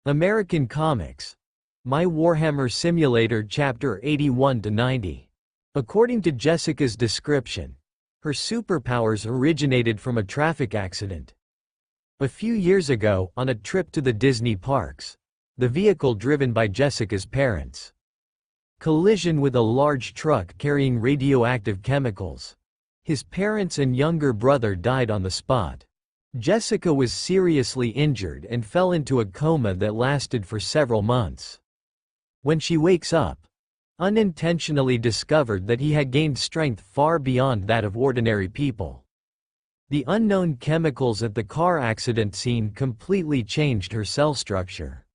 American Comics. My Warhammer Simulator Chapter 81-90. According to Jessica's description, her superpowers originated from a traffic accident. A few years ago, on a trip to the Disney parks, the vehicle driven by Jessica's parents collision with a large truck carrying radioactive chemicals. His parents and younger brother died on the spot. Jessica was seriously injured and fell into a coma that lasted for several months. When she wakes up, unintentionally discovered that he had gained strength far beyond that of ordinary people. The unknown chemicals at the car accident scene completely changed her cell structure.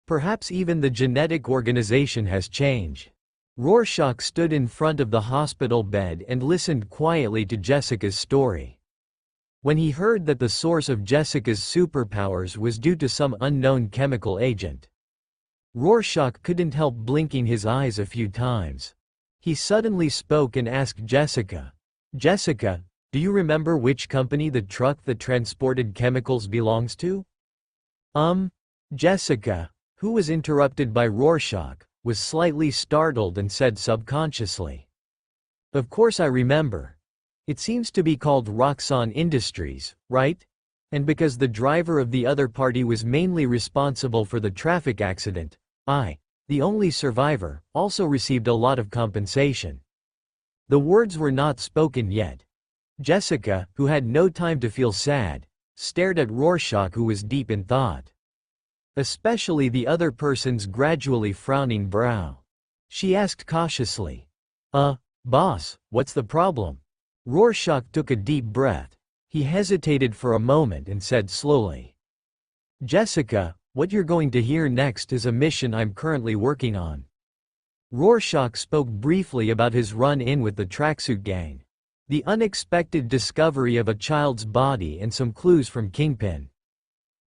Perhaps even the genetic organization has changed. Rorschach stood in front of the hospital bed and listened quietly to Jessica's story. When he heard that the source of Jessica's superpowers was due to some unknown chemical agent, Rorschach couldn't help blinking his eyes a few times. He suddenly spoke and asked Jessica, "Jessica, do you remember which company the truck that transported chemicals belongs to?" Jessica, who was interrupted by Rorschach, was slightly startled and said subconsciously, "Of course I remember. It seems to be called Roxxon Industries, right? And because the driver of the other party was mainly responsible for the traffic accident, I, the only survivor, also received a lot of compensation." The words were not spoken yet. Jessica, who had no time to feel sad, stared at Rorschach, who was deep in thought. Especially the other person's gradually frowning brow. She asked cautiously, Boss, what's the problem?" Rorschach took a deep breath. He hesitated for a moment and said slowly, "Jessica, what you're going to hear next is a mission I'm currently working on." Rorschach spoke briefly about his run-in with the tracksuit gang, the unexpected discovery of a child's body and some clues from Kingpin.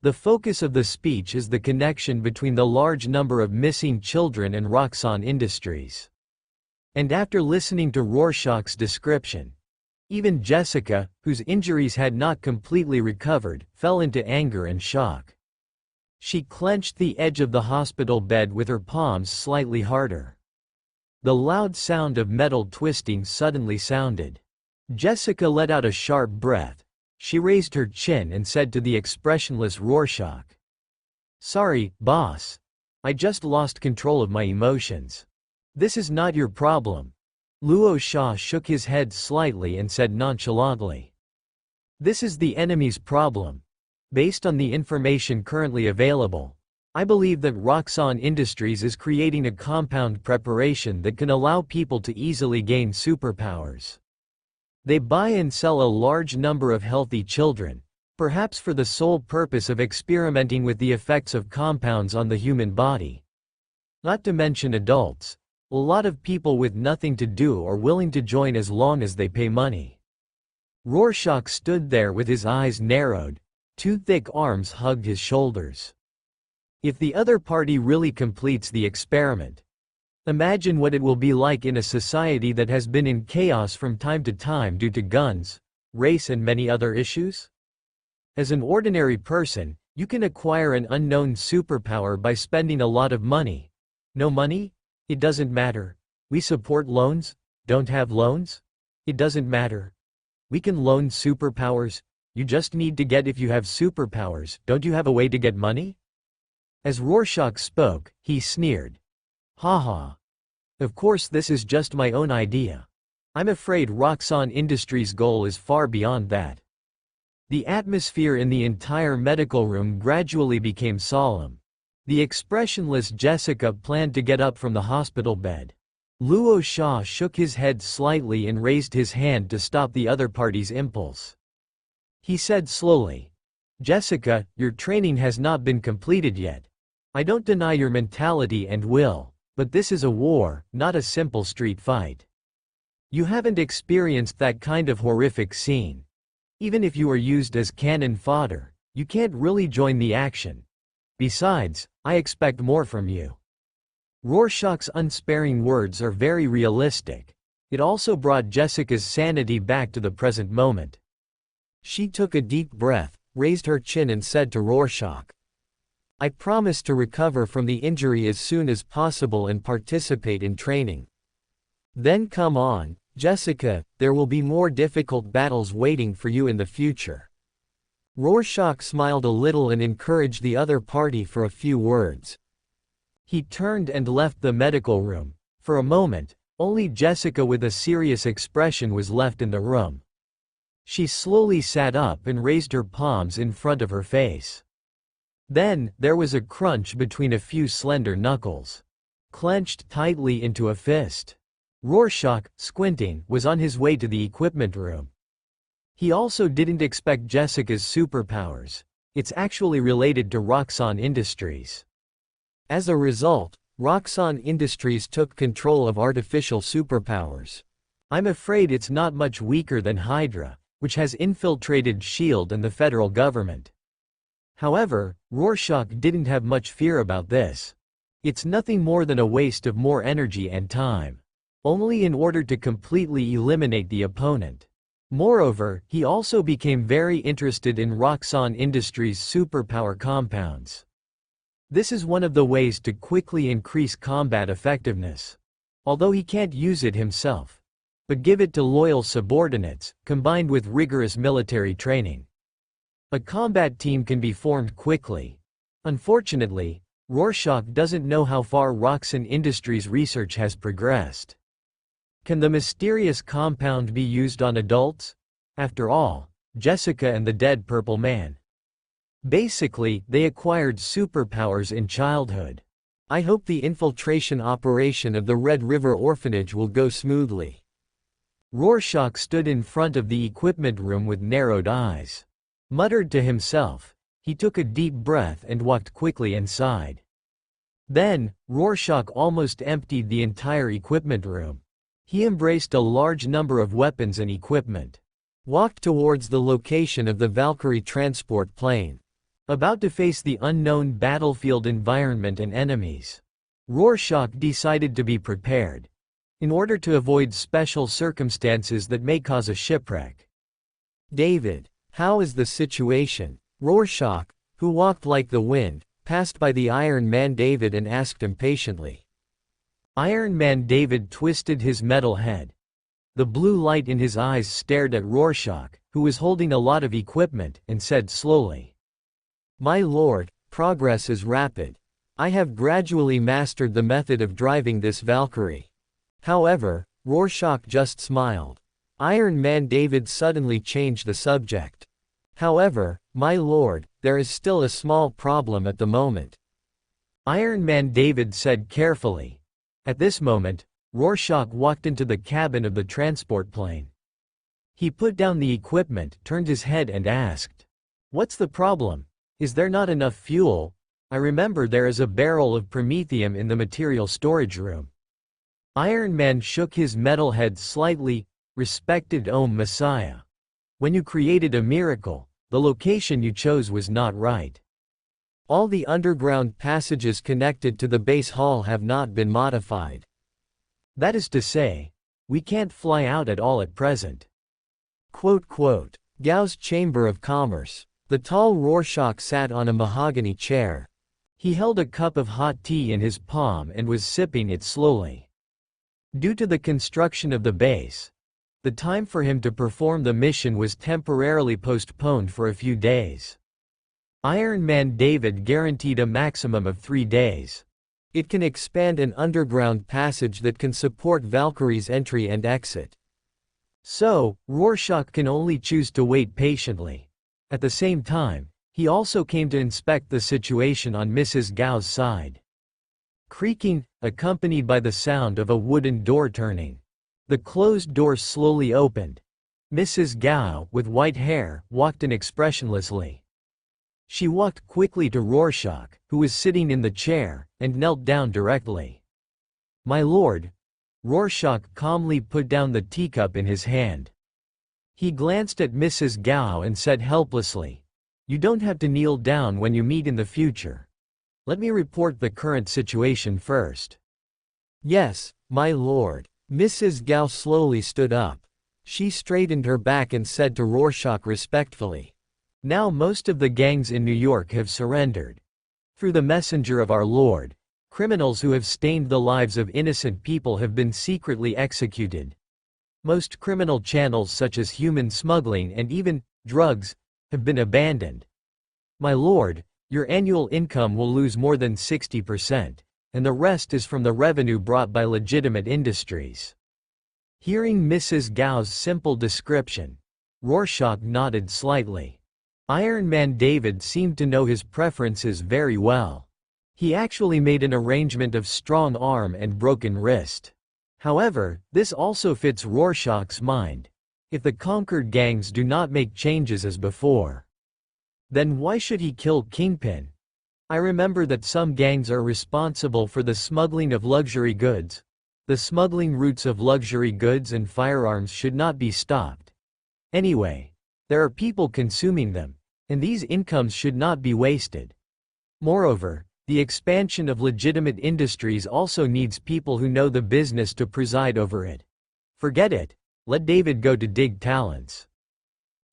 The focus of the speech is the connection between the large number of missing children and Roxxon Industries. And after listening to Rorschach's description, even Jessica, whose injuries had not completely recovered, fell into anger and shock. She clenched the edge of the hospital bed with her palms slightly harder. The loud sound of metal twisting suddenly sounded. Jessica let out a sharp breath. She raised her chin and said to the expressionless Rorschach, "Sorry, boss. I just lost control of my emotions. This is not your problem." Luo Shah shook his head slightly and said nonchalantly, "This is the enemy's problem. Based on the information currently available, I believe that Roxxon Industries is creating a compound preparation that can allow people to easily gain superpowers. They buy and sell a large number of healthy children, perhaps for the sole purpose of experimenting with the effects of compounds on the human body. Not to mention adults. A lot of people with nothing to do are willing to join as long as they pay money." Rorschach stood there with his eyes narrowed. Two thick arms hugged his shoulders. If the other party really completes the experiment, imagine what it will be like in a society that has been in chaos from time to time due to guns, race and many other issues? As an ordinary person, you can acquire an unknown superpower by spending a lot of money. No money? It doesn't matter. We support loans? Don't have loans? It doesn't matter. We can loan superpowers. You just need to get if you have superpowers. Don't you have a way to get money? As Rorschach spoke, he sneered. Haha. Of course this is just my own idea. I'm afraid Roxxon Industries' goal is far beyond that. The atmosphere in the entire medical room gradually became solemn. The expressionless Jessica planned to get up from the hospital bed. Luo Shah shook his head slightly and raised his hand to stop the other party's impulse. He said slowly, "Jessica, your training has not been completed yet. I don't deny your mentality and will, but this is a war, not a simple street fight. You haven't experienced that kind of horrific scene. Even if you are used as cannon fodder, you can't really join the action. Besides, I expect more from you." Rorschach's unsparing words are very realistic. It also brought Jessica's sanity back to the present moment. She took a deep breath, raised her chin and said to Rorschach, I promise to recover from the injury as soon as possible and participate in training. Then come on, Jessica, there will be more difficult battles waiting for you in the future. Rorschach smiled a little and encouraged the other party for a few words. He turned and left the medical room. For a moment, only Jessica with a serious expression was left in the room. She slowly sat up and raised her palms in front of her face. Then, there was a crunch between a few slender knuckles, clenched tightly into a fist. Rorschach, squinting, was on his way to the equipment room. He also didn't expect Jessica's superpowers. It's actually related to Roxxon Industries. As a result, Roxxon Industries took control of artificial superpowers. I'm afraid it's not much weaker than Hydra, which has infiltrated S.H.I.E.L.D. and the federal government. However, Rorschach didn't have much fear about this. It's nothing more than a waste of more energy and time, only in order to completely eliminate the opponent. Moreover, he also became very interested in Roxxon Industries' superpower compounds. This is one of the ways to quickly increase combat effectiveness. Although he can't use it himself, but give it to loyal subordinates, combined with rigorous military training. A combat team can be formed quickly. Unfortunately, Rorschach doesn't know how far Roxxon Industries' research has progressed. Can the mysterious compound be used on adults? After all, Jessica and the dead Purple Man. Basically, they acquired superpowers in childhood. I hope the infiltration operation of the Red River Orphanage will go smoothly. Rorschach stood in front of the equipment room with narrowed eyes. Muttered to himself, he took a deep breath and walked quickly inside. Then, Rorschach almost emptied the entire equipment room. He embraced a large number of weapons and equipment. Walked towards the location of the Valkyrie transport plane. About to face the unknown battlefield environment and enemies, Rorschach decided to be prepared, in order to avoid special circumstances that may cause a shipwreck. David, how is the situation? Rorschach, who walked like the wind, passed by the Iron Man David and asked impatiently. Iron Man David twisted his metal head. The blue light in his eyes stared at Rorschach, who was holding a lot of equipment, and said slowly, "My lord, progress is rapid. I have gradually mastered the method of driving this Valkyrie." However, Rorschach just smiled. Iron Man David suddenly changed the subject. "However, my lord, there is still a small problem at the moment," Iron Man David said carefully. At this moment, Rorschach walked into the cabin of the transport plane. He put down the equipment, turned his head and asked, "What's the problem? Is there not enough fuel? I remember there is a barrel of promethium in the material storage room." Iron Man shook his metal head slightly. "Respected Messiah. When you created a miracle, the location you chose was not right. All the underground passages connected to the base hall have not been modified. That is to say, we can't fly out at all at present." Gao's Chamber of Commerce. The tall Rorschach sat on a mahogany chair. He held a cup of hot tea in his palm and was sipping it slowly. Due to the construction of the base, the time for him to perform the mission was temporarily postponed for a few days. Iron Man David guaranteed a maximum of 3 days. It can expand an underground passage that can support Valkyrie's entry and exit. So, Rorschach can only choose to wait patiently. At the same time, he also came to inspect the situation on Mrs. Gao's side. Creaking, accompanied by the sound of a wooden door turning. The closed door slowly opened. Mrs. Gao, with white hair, walked in expressionlessly. She walked quickly to Rorschach, who was sitting in the chair, and knelt down directly. "My lord." Rorschach calmly put down the teacup in his hand. He glanced at Mrs. Gao and said helplessly, "You don't have to kneel down when you meet in the future. Let me report the current situation first." "Yes, my lord." Mrs. Gao slowly stood up. She straightened her back and said to Rorschach respectfully, "Now most of the gangs in New York have surrendered. Through the messenger of our Lord, criminals who have stained the lives of innocent people have been secretly executed. Most criminal channels such as human smuggling and even drugs have been abandoned. My lord, your annual income will lose more than 60%, and the rest is from the revenue brought by legitimate industries. Hearing Mrs. Gao's simple description, Rorschach nodded slightly. Iron Man David seemed to know his preferences very well. He actually made an arrangement of strong arm and broken wrist. However, this also fits Rorschach's mind. If the conquered gangs do not make changes as before, then why should he kill Kingpin? I remember that some gangs are responsible for the smuggling of luxury goods. The smuggling routes of luxury goods and firearms should not be stopped. Anyway, there are people consuming them, and these incomes should not be wasted. Moreover, the expansion of legitimate industries also needs people who know the business to preside over it. Forget it, let David go to dig talents.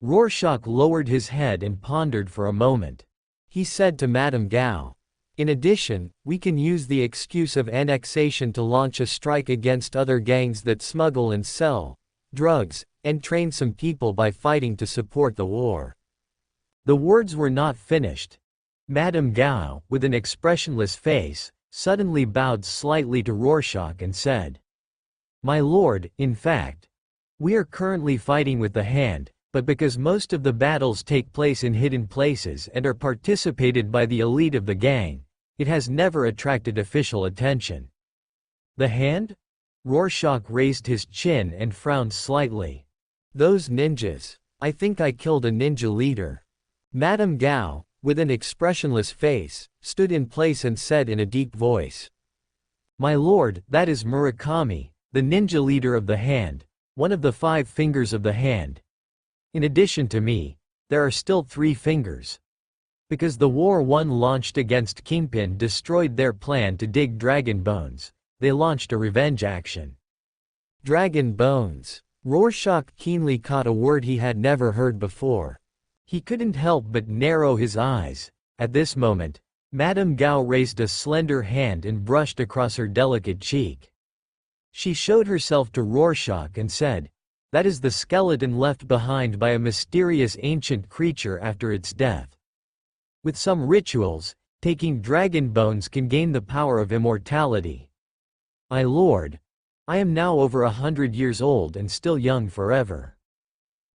Rorschach lowered his head and pondered for a moment. He said to Madame Gao, "In addition, we can use the excuse of annexation to launch a strike against other gangs that smuggle and sell drugs, and train some people by fighting to support the war." The words were not finished. Madame Gao, with an expressionless face, suddenly bowed slightly to Rorschach and said, "My lord, in fact, we are currently fighting with the hand, but because most of the battles take place in hidden places and are participated by the elite of the gang, it has never attracted official attention." The hand? Rorschach raised his chin and frowned slightly. "Those ninjas. I think I killed a ninja leader." Madame Gao, with an expressionless face, stood in place and said in a deep voice, "My lord, that is Murakami, the ninja leader of the hand, one of the 5 fingers of the hand. In addition to me, there are still 3 fingers. Because the war one launched against Kingpin destroyed their plan to dig dragon bones, they launched a revenge action." Dragon bones. Rorschach keenly caught a word he had never heard before. He couldn't help but narrow his eyes. At this moment, Madame Gao raised a slender hand and brushed across her delicate cheek. She showed herself to Rorschach and said, "That is the skeleton left behind by a mysterious ancient creature after its death. With some rituals, taking dragon bones can gain the power of immortality. My lord, I am now over 100 years old and still young forever."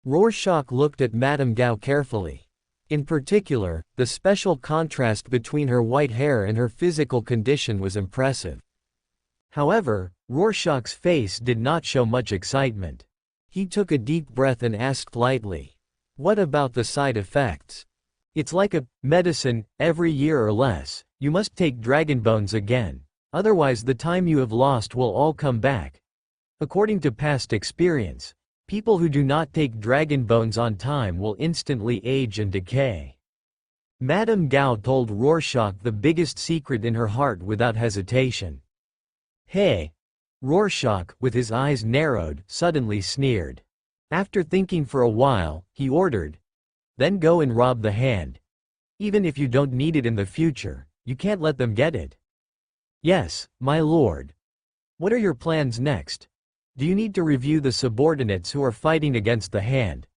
Rorschach looked at Madame Gao carefully. In particular, the special contrast between her white hair and her physical condition was impressive. However, Rorschach's face did not show much excitement. He took a deep breath and asked lightly, "What about the side effects?" "It's like a medicine, every year or less, you must take dragon bones again, otherwise the time you have lost will all come back. According to past experience, people who do not take dragon bones on time will instantly age and decay." Madame Gao told Rorschach the biggest secret in her heart without hesitation. "Hey!" Rorschach, with his eyes narrowed, suddenly sneered. After thinking for a while, he ordered, "Then go and rob the hand. Even if you don't need it in the future, you can't let them get it." "Yes, my lord." "What are your plans next? Do you need to review the subordinates who are fighting against the hand?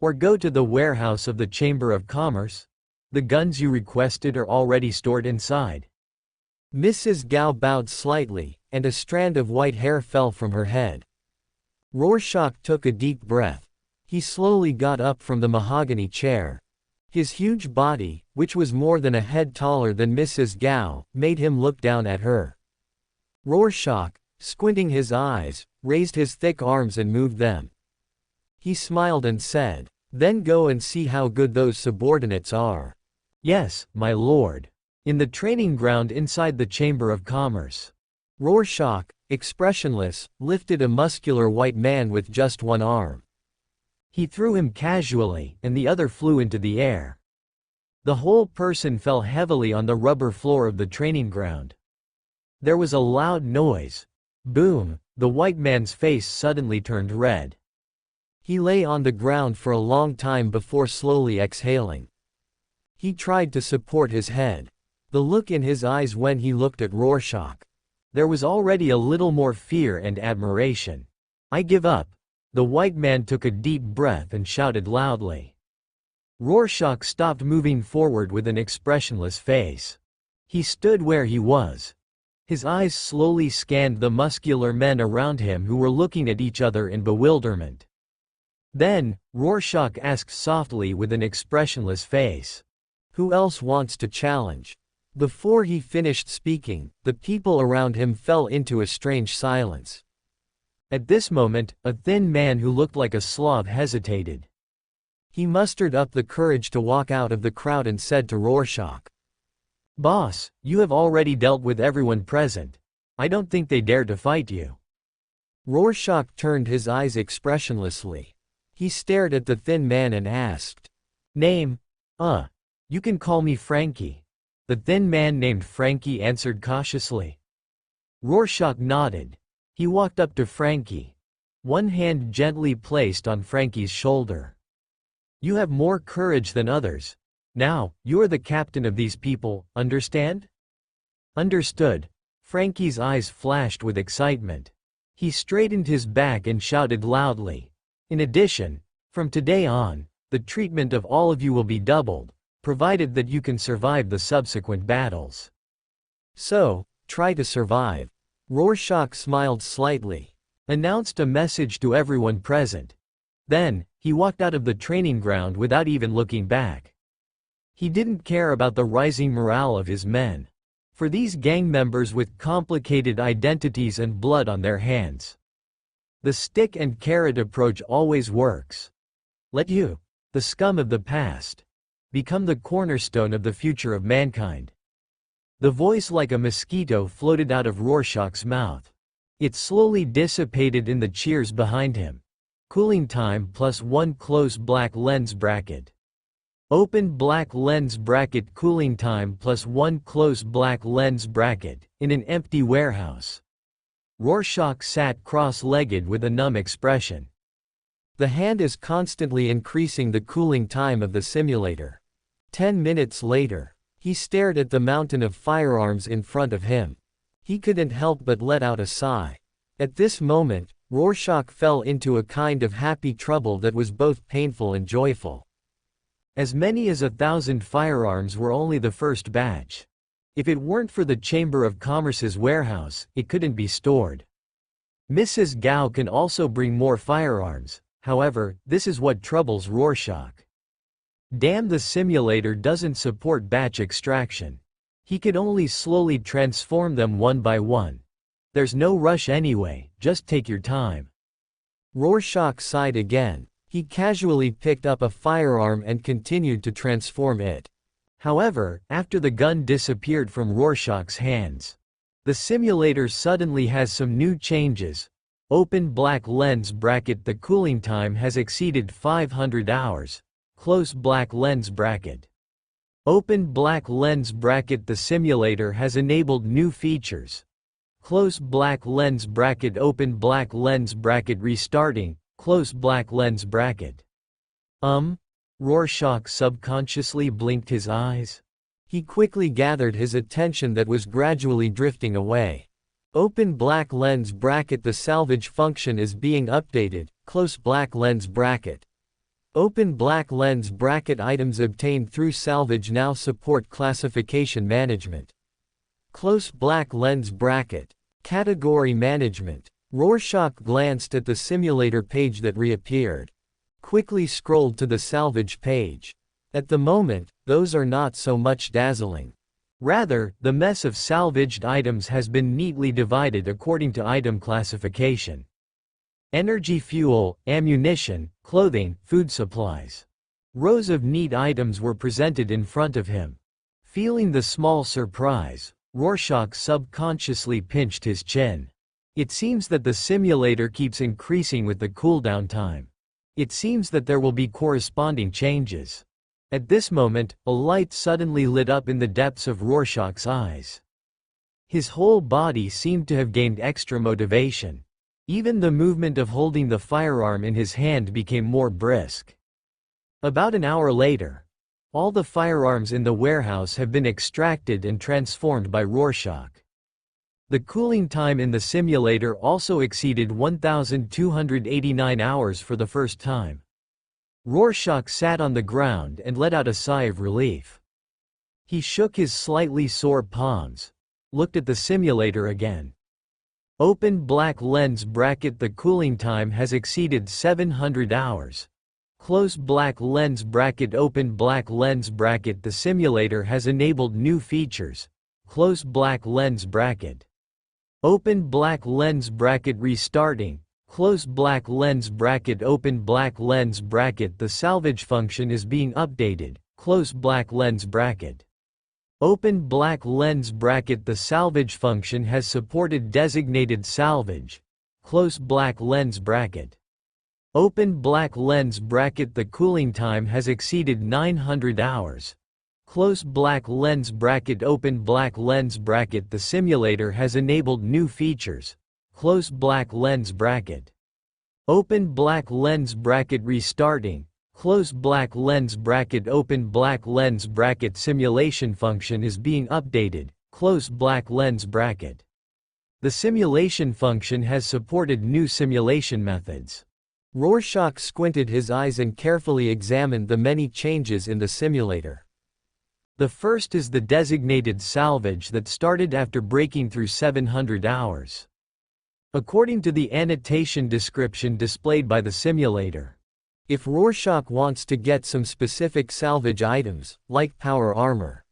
Or go to the warehouse of the Chamber of Commerce? The guns you requested are already stored inside." Mrs. Gao bowed slightly, and a strand of white hair fell from her head. Rorschach took a deep breath. He slowly got up from the mahogany chair. His huge body, which was more than a head taller than Mrs. Gao, made him look down at her. Rorschach, squinting his eyes, raised his thick arms and moved them. He smiled and said, "Then go and see how good those subordinates are." "Yes, my lord." In the training ground inside the Chamber of Commerce, Rorschach, expressionless, lifted a muscular white man with just one arm. He threw him casually, and the other flew into the air. The whole person fell heavily on the rubber floor of the training ground. There was a loud noise. Boom! The white man's face suddenly turned red. He lay on the ground for a long time before slowly exhaling. He tried to support his head. The look in his eyes when he looked at Rorschach. There was already a little more fear and admiration. "I give up." The white man took a deep breath and shouted loudly. Rorschach stopped moving forward with an expressionless face. He stood where he was. His eyes slowly scanned the muscular men around him who were looking at each other in bewilderment. Then, Rorschach asked softly with an expressionless face, "Who else wants to challenge?" Before he finished speaking, the people around him fell into a strange silence. At this moment, a thin man who looked like a Slav hesitated. He mustered up the courage to walk out of the crowd and said to Rorschach, "Boss, you have already dealt with everyone present. I don't think they dare to fight you." Rorschach turned his eyes expressionlessly. He stared at the thin man and asked, "Name?" You can call me Frankie." The thin man named Frankie answered cautiously. Rorschach nodded. He walked up to Frankie. One hand gently placed on Frankie's shoulder. "You have more courage than others. Now, you're the captain of these people, understand?" "Understood." Frankie's eyes flashed with excitement. He straightened his back and shouted loudly, "In addition, from today on, the treatment of all of you will be doubled, provided that you can survive the subsequent battles. So, try to survive." Rorschach smiled slightly, announced a message to everyone present. Then, he walked out of the training ground without even looking back. He didn't care about the rising morale of his men. For these gang members with complicated identities and blood on their hands, the stick and carrot approach always works. Let you, the scum of the past, become the cornerstone of the future of mankind. The voice like a mosquito floated out of Rorschach's mouth. It slowly dissipated in the cheers behind him. Cooling time +1 close black lens bracket. Open black lens bracket. Cooling time +1 close black lens bracket, in an empty warehouse. Rorschach sat cross-legged with a numb expression. The hand is constantly increasing the cooling time of the simulator. 10 minutes later, he stared at the mountain of firearms in front of him. He couldn't help but let out a sigh. At this moment, Rorschach fell into a kind of happy trouble that was both painful and joyful. As many as 1,000 firearms were only the first batch. If it weren't for the Chamber of Commerce's warehouse, it couldn't be stored. Mrs. Gao can also bring more firearms, however, this is what troubles Rorschach. Damn, the simulator doesn't support batch extraction. He could only slowly transform them one by one. There's no rush anyway, just take your time. Rorschach sighed again. He casually picked up a firearm and continued to transform it. However, after the gun disappeared from Rorschach's hands, the simulator suddenly has some new changes. Open black lens bracket. The cooling time has exceeded 500 hours. Close black lens bracket. Open black lens bracket. The simulator has enabled new features. Close black lens bracket. Open black lens bracket. Restarting. Close black lens bracket. Rorschach subconsciously blinked his eyes. He quickly gathered his attention that was gradually drifting away. Open black lens bracket. The salvage function is being updated. Close black lens bracket. Open black lens bracket. Items obtained through salvage now support classification management. Close black lens bracket. Category management. Rorschach glanced at the simulator page that reappeared. Quickly scrolled to the salvage page. At the moment, those are not so much dazzling. Rather, the mess of salvaged items has been neatly divided according to item classification. Energy, fuel, ammunition, clothing, food supplies. Rows of neat items were presented in front of him. Feeling the small surprise, Rorschach subconsciously pinched his chin. It seems that the simulator keeps increasing with the cooldown time. It seems that there will be corresponding changes. At this moment, a light suddenly lit up in the depths of Rorschach's eyes. His whole body seemed to have gained extra motivation. Even the movement of holding the firearm in his hand became more brisk. About an hour later, All the firearms in the warehouse have been extracted and transformed by Rorschach. The cooling time in the simulator also exceeded 1,289 hours for the first time. Rorschach sat on the ground and let out a sigh of relief. He shook his slightly sore palms, looked at the simulator again. Open black lens bracket. The cooling time has exceeded 700 hours. Close black lens bracket. Open black lens bracket. The simulator has enabled new features. Close black lens bracket. Open black lens bracket. Restarting. Close black lens bracket. Open black lens bracket. The salvage function is being updated. Close black lens bracket. Open black lens bracket. The salvage function has supported designated salvage. Close black lens bracket. Open black lens bracket. The cooling time has exceeded 900 hours. Close black lens bracket. Open black lens bracket. The simulator has enabled new features. Close black lens bracket. Open black lens bracket. Restarting. Close black lens bracket. Open black lens bracket. Simulation function is being updated. Close black lens bracket. The simulation function has supported new simulation methods. Rorschach squinted his eyes and carefully examined the many changes in the simulator. The first is the designated salvage that started after breaking through 700 hours. According to the annotation description displayed by the simulator, if Rorschach wants to get some specific salvage items, like power armor,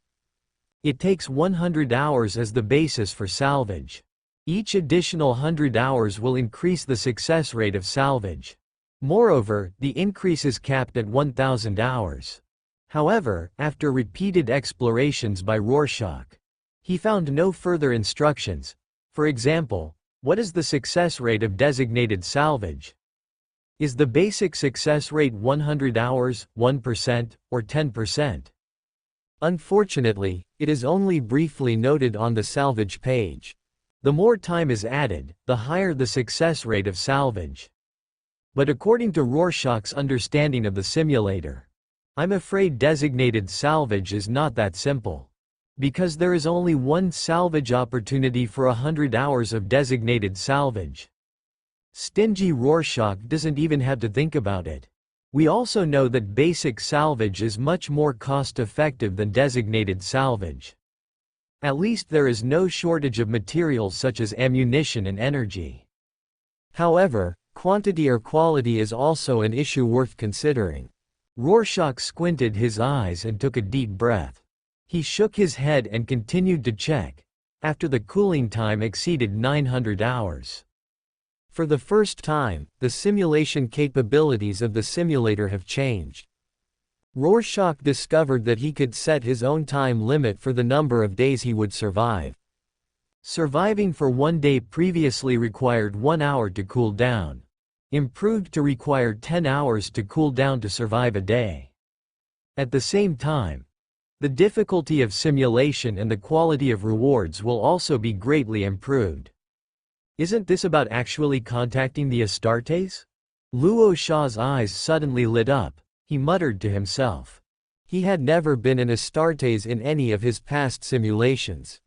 it takes 100 hours as the basis for salvage. Each additional 100 hours will increase the success rate of salvage. Moreover, the increase is capped at 1,000 hours. However, after repeated explorations by Rorschach, he found no further instructions. For example, what is the success rate of designated salvage? Is the basic success rate 100 hours, 1%, or 10%? Unfortunately, it is only briefly noted on the salvage page. The more time is added, the higher the success rate of salvage. But according to Rorschach's understanding of the simulator, I'm afraid designated salvage is not that simple. Because there is only one salvage opportunity for 100 hours of designated salvage. Stingy Rorschach doesn't even have to think about it. We also know that basic salvage is much more cost-effective than designated salvage. At least there is no shortage of materials such as ammunition and energy. However, quantity or quality is also an issue worth considering. Rorschach squinted his eyes and took a deep breath. He shook his head and continued to check, after the cooling time exceeded 900 hours. For the first time, the simulation capabilities of the simulator have changed. Rorschach discovered that he could set his own time limit for the number of days he would survive. Surviving for 1 day previously required 1 hour to cool down. Improved to require 10 hours to cool down to survive a day. At the same time, the difficulty of simulation and the quality of rewards will also be greatly improved. Isn't this about actually contacting the Astartes? Luo Sha's eyes suddenly lit up. He muttered to himself. He had never been an Astartes in any of his past simulations.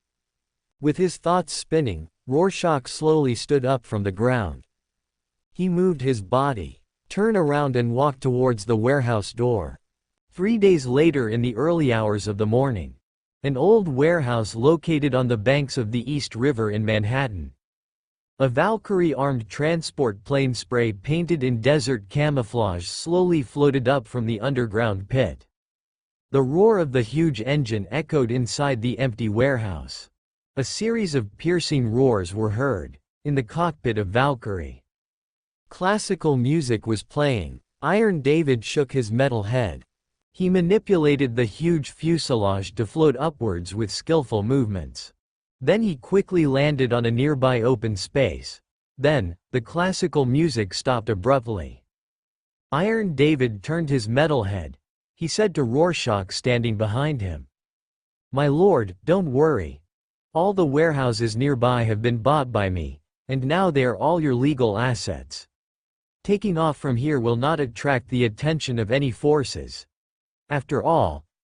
With his thoughts spinning, Rorschach slowly stood up from the ground. He moved his body, turned around and walked towards the warehouse door. 3 days later in the early hours of the morning, an old warehouse located on the banks of the East River in Manhattan. A Valkyrie-armed transport plane spray painted in desert camouflage slowly floated up from the underground pit. The roar of the huge engine echoed inside the empty warehouse. A series of piercing roars were heard in the cockpit of Valkyrie. Classical music was playing. Iron David shook his metal head. He manipulated the huge fuselage to float upwards with skillful movements. Then he quickly landed on a nearby open space. Then, the classical music stopped abruptly. Iron David turned his metal head. He said to Rorschach standing behind him, "My lord, don't worry. All the warehouses nearby have been bought by me, and now they are all your legal assets. Taking off from here will not attract the attention of any forces. After all,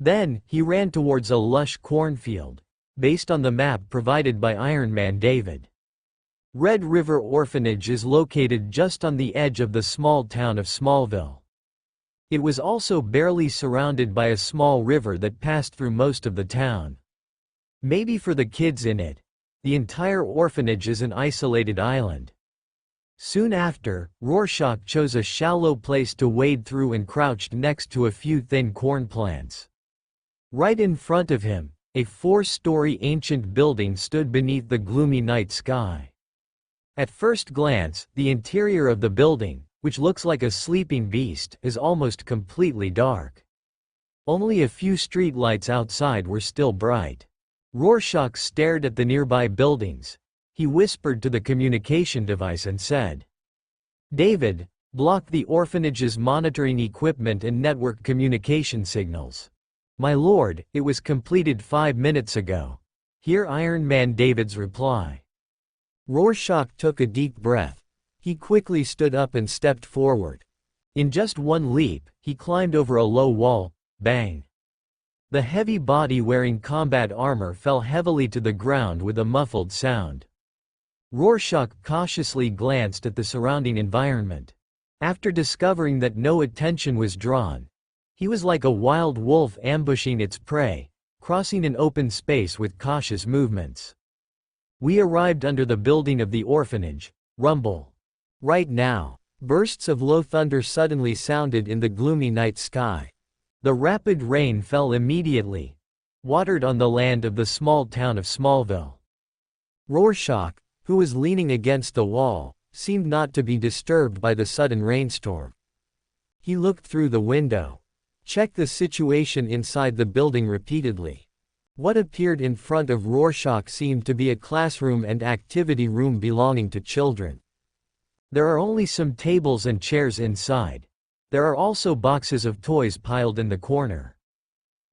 Then, he ran towards a lush cornfield, based on the map provided by Iron Man David. Red River Orphanage is located just on the edge of the small town of Smallville. It was also barely surrounded by a small river that passed through most of the town. Maybe for the kids in it, the entire orphanage is an isolated island. Soon after, Rorschach chose a shallow place to wade through and crouched next to a few thin corn plants. Right in front of him, a 4-story ancient building stood beneath the gloomy night sky. At first glance, the interior of the building, which looks like a sleeping beast, is almost completely dark. Only a few streetlights outside were still bright. Rorschach stared at the nearby buildings. He whispered to the communication device and said, "David, block the orphanage's monitoring equipment and network communication signals." "My lord, it was completed 5 minutes ago." Hear Iron Man David's reply. Rorschach took a deep breath. He quickly stood up and stepped forward. In just one leap, he climbed over a low wall. Bang! The heavy body wearing combat armor fell heavily to the ground with a muffled sound. Rorschach cautiously glanced at the surrounding environment. After discovering that no attention was drawn, he was like a wild wolf ambushing its prey, crossing an open space with cautious movements. "We arrived under the building of the orphanage." Rumble. Right now, bursts of low thunder suddenly sounded in the gloomy night sky. The rapid rain fell immediately, watered on the land of the small town of Smallville. Rorschach, who was leaning against the wall, seemed not to be disturbed by the sudden rainstorm. He looked through the window, checked the situation inside the building repeatedly. What appeared in front of Rorschach seemed to be a classroom and activity room belonging to children. There are only some tables and chairs inside. There are also boxes of toys piled in the corner.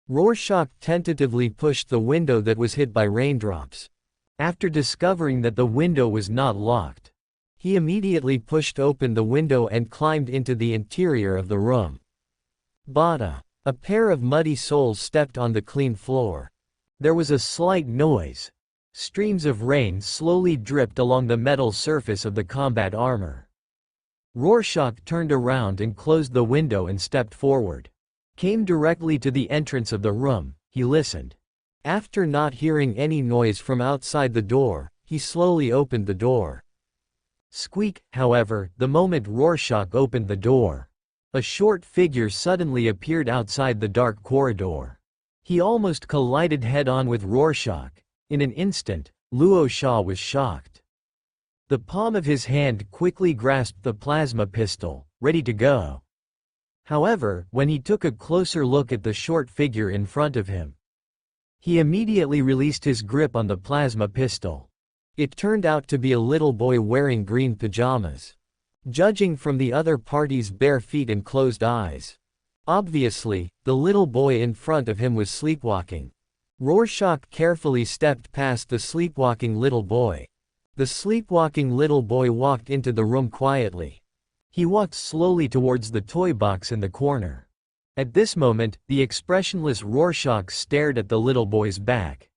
Rorschach tentatively pushed the window that was hit by raindrops. After discovering that the window was not locked, he immediately pushed open the window and climbed into the interior of the room. Bada! A pair of muddy soles stepped on the clean floor. There was a slight noise. Streams of rain slowly dripped along the metal surface of the combat armor. Rorschach turned around and closed the window and stepped forward. Came directly to the entrance of the room. He listened. After not hearing any noise from outside the door, he slowly opened the door. Squeak, however, the moment Rorschach opened the door, a short figure suddenly appeared outside the dark corridor. He almost collided head-on with Rorschach. In an instant, Luo Sha was shocked. The palm of his hand quickly grasped the plasma pistol, ready to go. However, when he took a closer look at the short figure in front of him, he immediately released his grip on the plasma pistol. It turned out to be a little boy wearing green pajamas. Judging from the other party's bare feet and closed eyes, obviously, the little boy in front of him was sleepwalking. Rorschach carefully stepped past the sleepwalking little boy. The sleepwalking little boy walked into the room quietly. He walked slowly towards the toy box in the corner. At this moment, the expressionless Rorschach stared at the little boy's back.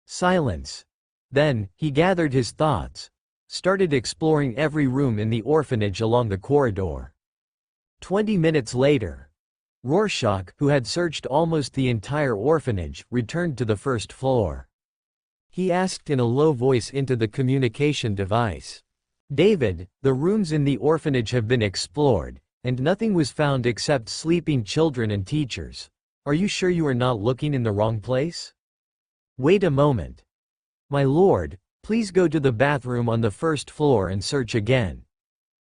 Silence. Then, he gathered his thoughts, started exploring every room in the orphanage along the corridor. 20 minutes later, Rorschach, who had searched almost the entire orphanage, returned to the first floor. He asked in a low voice into the communication device, "David, the rooms in the orphanage have been explored, and nothing was found except sleeping children and teachers. Are you sure you are not looking in the wrong place?" "Wait a moment. My lord, please go to the bathroom on the first floor and search again.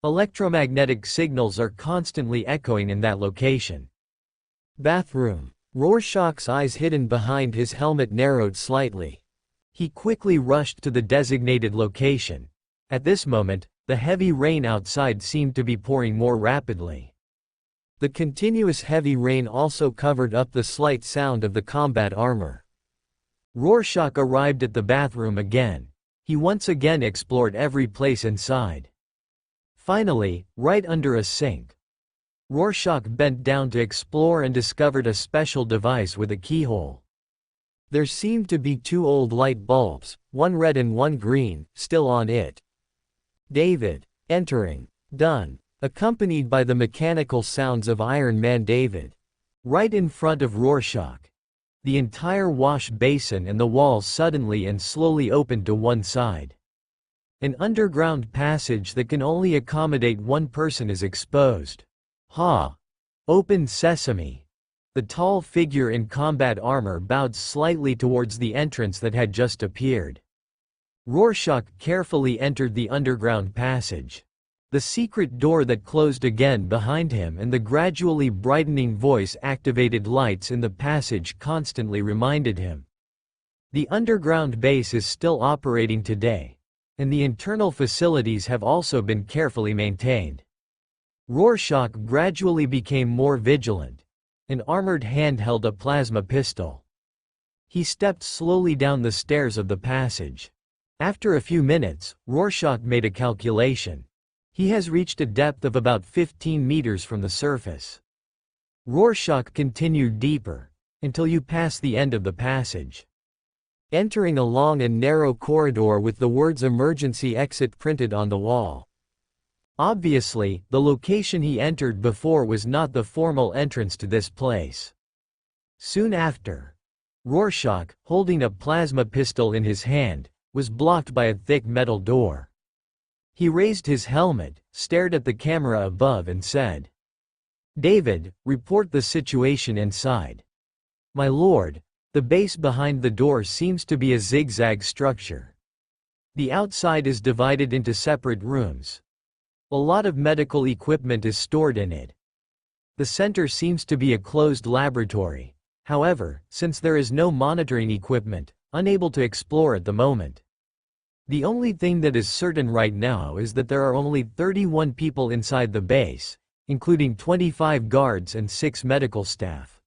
Electromagnetic signals are constantly echoing in that location." Bathroom. Rorschach's eyes hidden behind his helmet narrowed slightly. He quickly rushed to the designated location. At this moment, the heavy rain outside seemed to be pouring more rapidly. The continuous heavy rain also covered up the slight sound of the combat armor. Rorschach arrived at the bathroom again. He once again explored every place inside. Finally, right under a sink, Rorschach bent down to explore and discovered a special device with a keyhole. There seemed to be 2 old light bulbs, one red and one green, still on it. David, entering. Done. Accompanied by the mechanical sounds of Iron Man David. Right in front of Rorschach. The entire wash basin and the walls suddenly and slowly opened to one side. An underground passage that can only accommodate one person is exposed. Ha! Open sesame. The tall figure in combat armor bowed slightly towards the entrance that had just appeared. Rorschach carefully entered the underground passage. The secret door that closed again behind him and the gradually brightening voice-activated lights in the passage constantly reminded him. The underground base is still operating today, and the internal facilities have also been carefully maintained. Rorschach gradually became more vigilant. An armored hand held a plasma pistol. He stepped slowly down the stairs of the passage. After a few minutes, Rorschach made a calculation. He has reached a depth of about 15 meters from the surface. Rorschach continued deeper, until you pass the end of the passage. Entering a long and narrow corridor with the words "Emergency Exit" printed on the wall. Obviously, the location he entered before was not the formal entrance to this place. Soon after, Rorschach, holding a plasma pistol in his hand, was blocked by a thick metal door. He raised his helmet, stared at the camera above and said, "David, report the situation inside." "My lord, the base behind the door seems to be a zigzag structure. The outside is divided into separate rooms. A lot of medical equipment is stored in it. The center seems to be a closed laboratory. However, since there is no monitoring equipment, unable to explore at the moment. The only thing that is certain right now is that there are only 31 people inside the base, including 25 guards and 6 medical staff.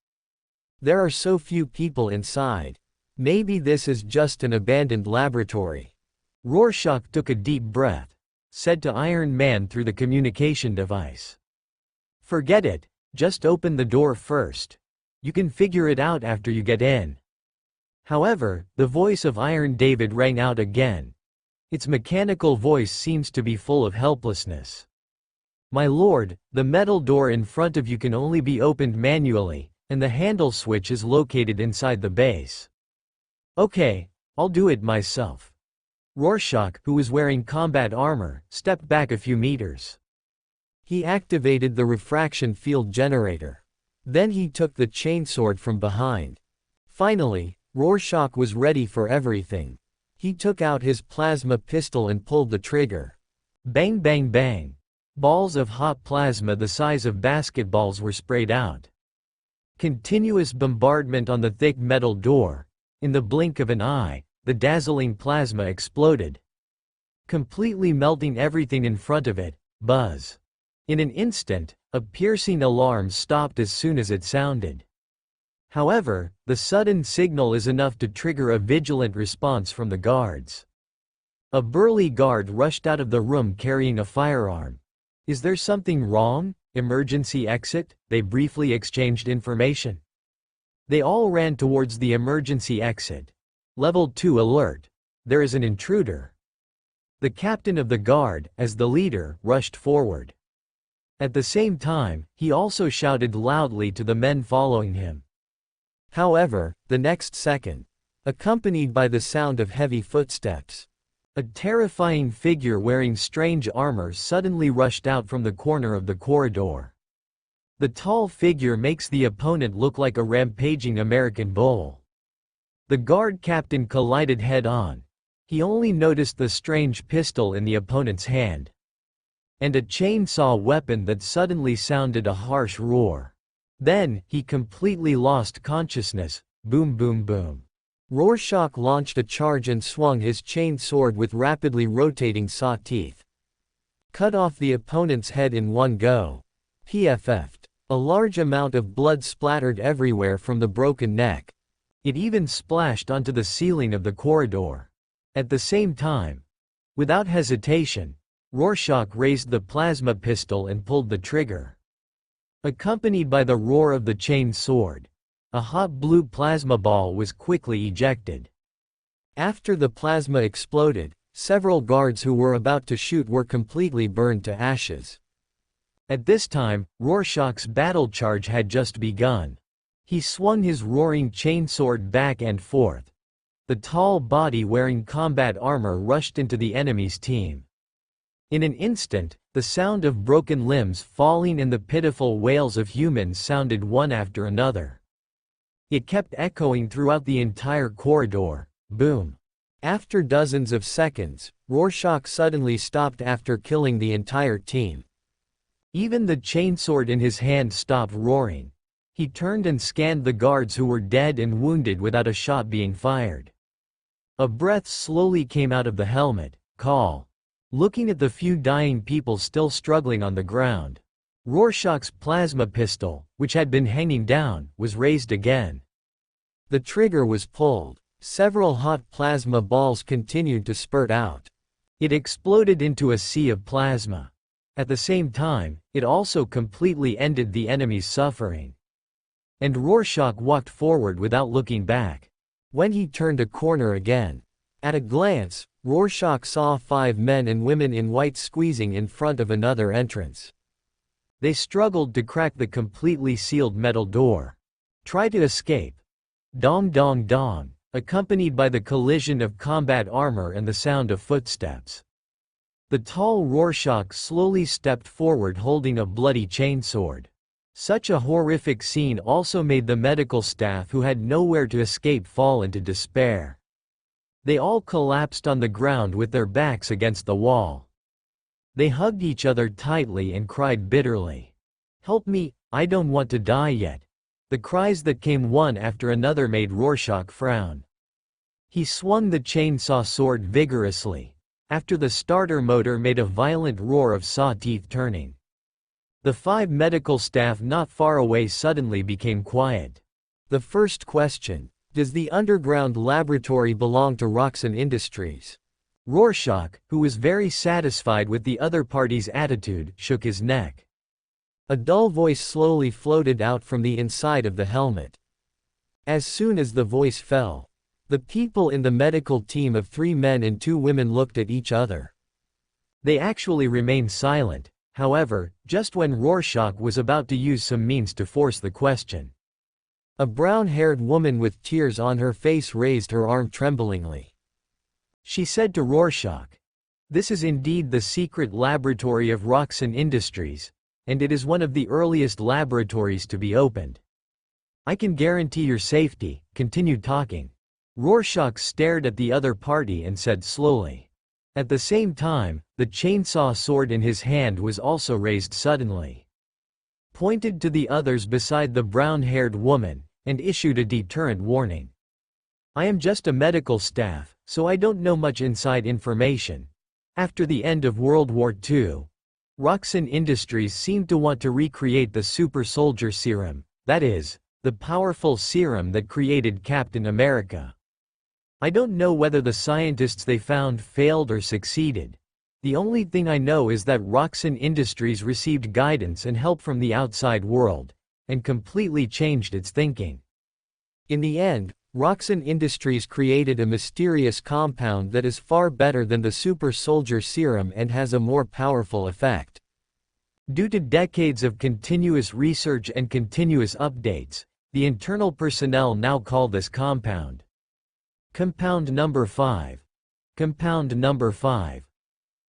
There are so few people inside. Maybe this is just an abandoned laboratory." Rorschach took a deep breath, said to Iron Man through the communication device. "Forget it, just open the door first. You can figure it out after you get in." However, the voice of Iron David rang out again. Its mechanical voice seems to be full of helplessness. "My lord, the metal door in front of you can only be opened manually, and the handle switch is located inside the base." "Okay, I'll do it myself." Rorschach, who was wearing combat armor, stepped back a few meters. He activated the refraction field generator. Then he took the chainsword from behind. Finally, Rorschach was ready for everything. He took out his plasma pistol and pulled the trigger. Bang bang bang. Balls of hot plasma the size of basketballs were sprayed out. Continuous bombardment on the thick metal door. In the blink of an eye, the dazzling plasma exploded, completely melting everything in front of it. Buzz. In an instant, a piercing alarm stopped as soon as it sounded. However, the sudden signal is enough to trigger a vigilant response from the guards. A burly guard rushed out of the room carrying a firearm. "Is there something wrong? Emergency exit?" They briefly exchanged information. They all ran towards the emergency exit. "Level 2 alert. There is an intruder." The captain of the guard, as the leader, rushed forward. At the same time, he also shouted loudly to the men following him. However, the next second, accompanied by the sound of heavy footsteps, a terrifying figure wearing strange armor suddenly rushed out from the corner of the corridor. The tall figure makes the opponent look like a rampaging American bull. The guard captain collided head-on. He only noticed the strange pistol in the opponent's hand, and a chainsaw weapon that suddenly sounded a harsh roar. Then, he completely lost consciousness. Boom boom boom. Rorschach launched a charge and swung his chain sword with rapidly rotating saw teeth. Cut off the opponent's head in one go. PFF'd. A large amount of blood splattered everywhere from the broken neck. It even splashed onto the ceiling of the corridor. At the same time, without hesitation, Rorschach raised the plasma pistol and pulled the trigger. Accompanied by the roar of the chain sword, a hot blue plasma ball was quickly ejected. After the plasma exploded, several guards who were about to shoot were completely burned to ashes. At this time, Rorschach's battle charge had just begun. He swung his roaring chainsword back and forth. The tall body wearing combat armor rushed into the enemy's team. In an instant, the sound of broken limbs falling and the pitiful wails of humans sounded one after another. It kept echoing throughout the entire corridor. Boom. After dozens of seconds, Rorschach suddenly stopped after killing the entire team. Even the chainsword in his hand stopped roaring. He turned and scanned the guards who were dead and wounded without a shot being fired. A breath slowly came out of the helmet, calm. Looking at the few dying people still struggling on the ground, Rorschach's plasma pistol, which had been hanging down, was raised again. The trigger was pulled. Several hot plasma balls continued to spurt out. It exploded into a sea of plasma. At the same time, it also completely ended the enemy's suffering. And Rorschach walked forward without looking back. When he turned a corner again, at a glance, Rorschach saw 5 men and women in white squeezing in front of another entrance. They struggled to crack the completely sealed metal door. Try to escape. Dong dong dong, accompanied by the collision of combat armor and the sound of footsteps. The tall Rorschach slowly stepped forward holding a bloody chainsword. Such a horrific scene also made the medical staff who had nowhere to escape fall into despair. They all collapsed on the ground with their backs against the wall. They hugged each other tightly and cried bitterly. "Help me, I don't want to die yet." The cries that came one after another made Rorschach frown. He swung the chainsaw sword vigorously. After the starter motor made a violent roar of saw teeth turning. The 5 medical staff not far away suddenly became quiet. The first question: does the underground laboratory belong to Roxxon Industries? Rorschach, who was very satisfied with the other party's attitude, shook his neck. A dull voice slowly floated out from the inside of the helmet. As soon as the voice fell, the people in the medical team of 3 men and 2 women looked at each other. They actually remained silent, however, just when Rorschach was about to use some means to force the question. A brown-haired woman with tears on her face raised her arm tremblingly. She said to Rorschach, "This is indeed the secret laboratory of Roxxon Industries, and it is one of the earliest laboratories to be opened. I can guarantee your safety." Continue talking. Rorschach stared at the other party and said slowly. At the same time, the chainsaw sword in his hand was also raised suddenly. Pointed to the others beside the brown-haired woman, and issued a deterrent warning. "I am just a medical staff, so I don't know much inside information. After the end of World War II, Roxxon Industries seemed to want to recreate the super soldier serum, that is, the powerful serum that created Captain America. I don't know whether the scientists they found failed or succeeded. The only thing I know is that Roxxon Industries received guidance and help from the outside world, and completely changed its thinking. In the end, Roxxon Industries created a mysterious compound that is far better than the super soldier serum and has a more powerful effect. Due to decades of continuous research and continuous updates, the internal personnel now call this compound Compound Number 5. Compound Number 5.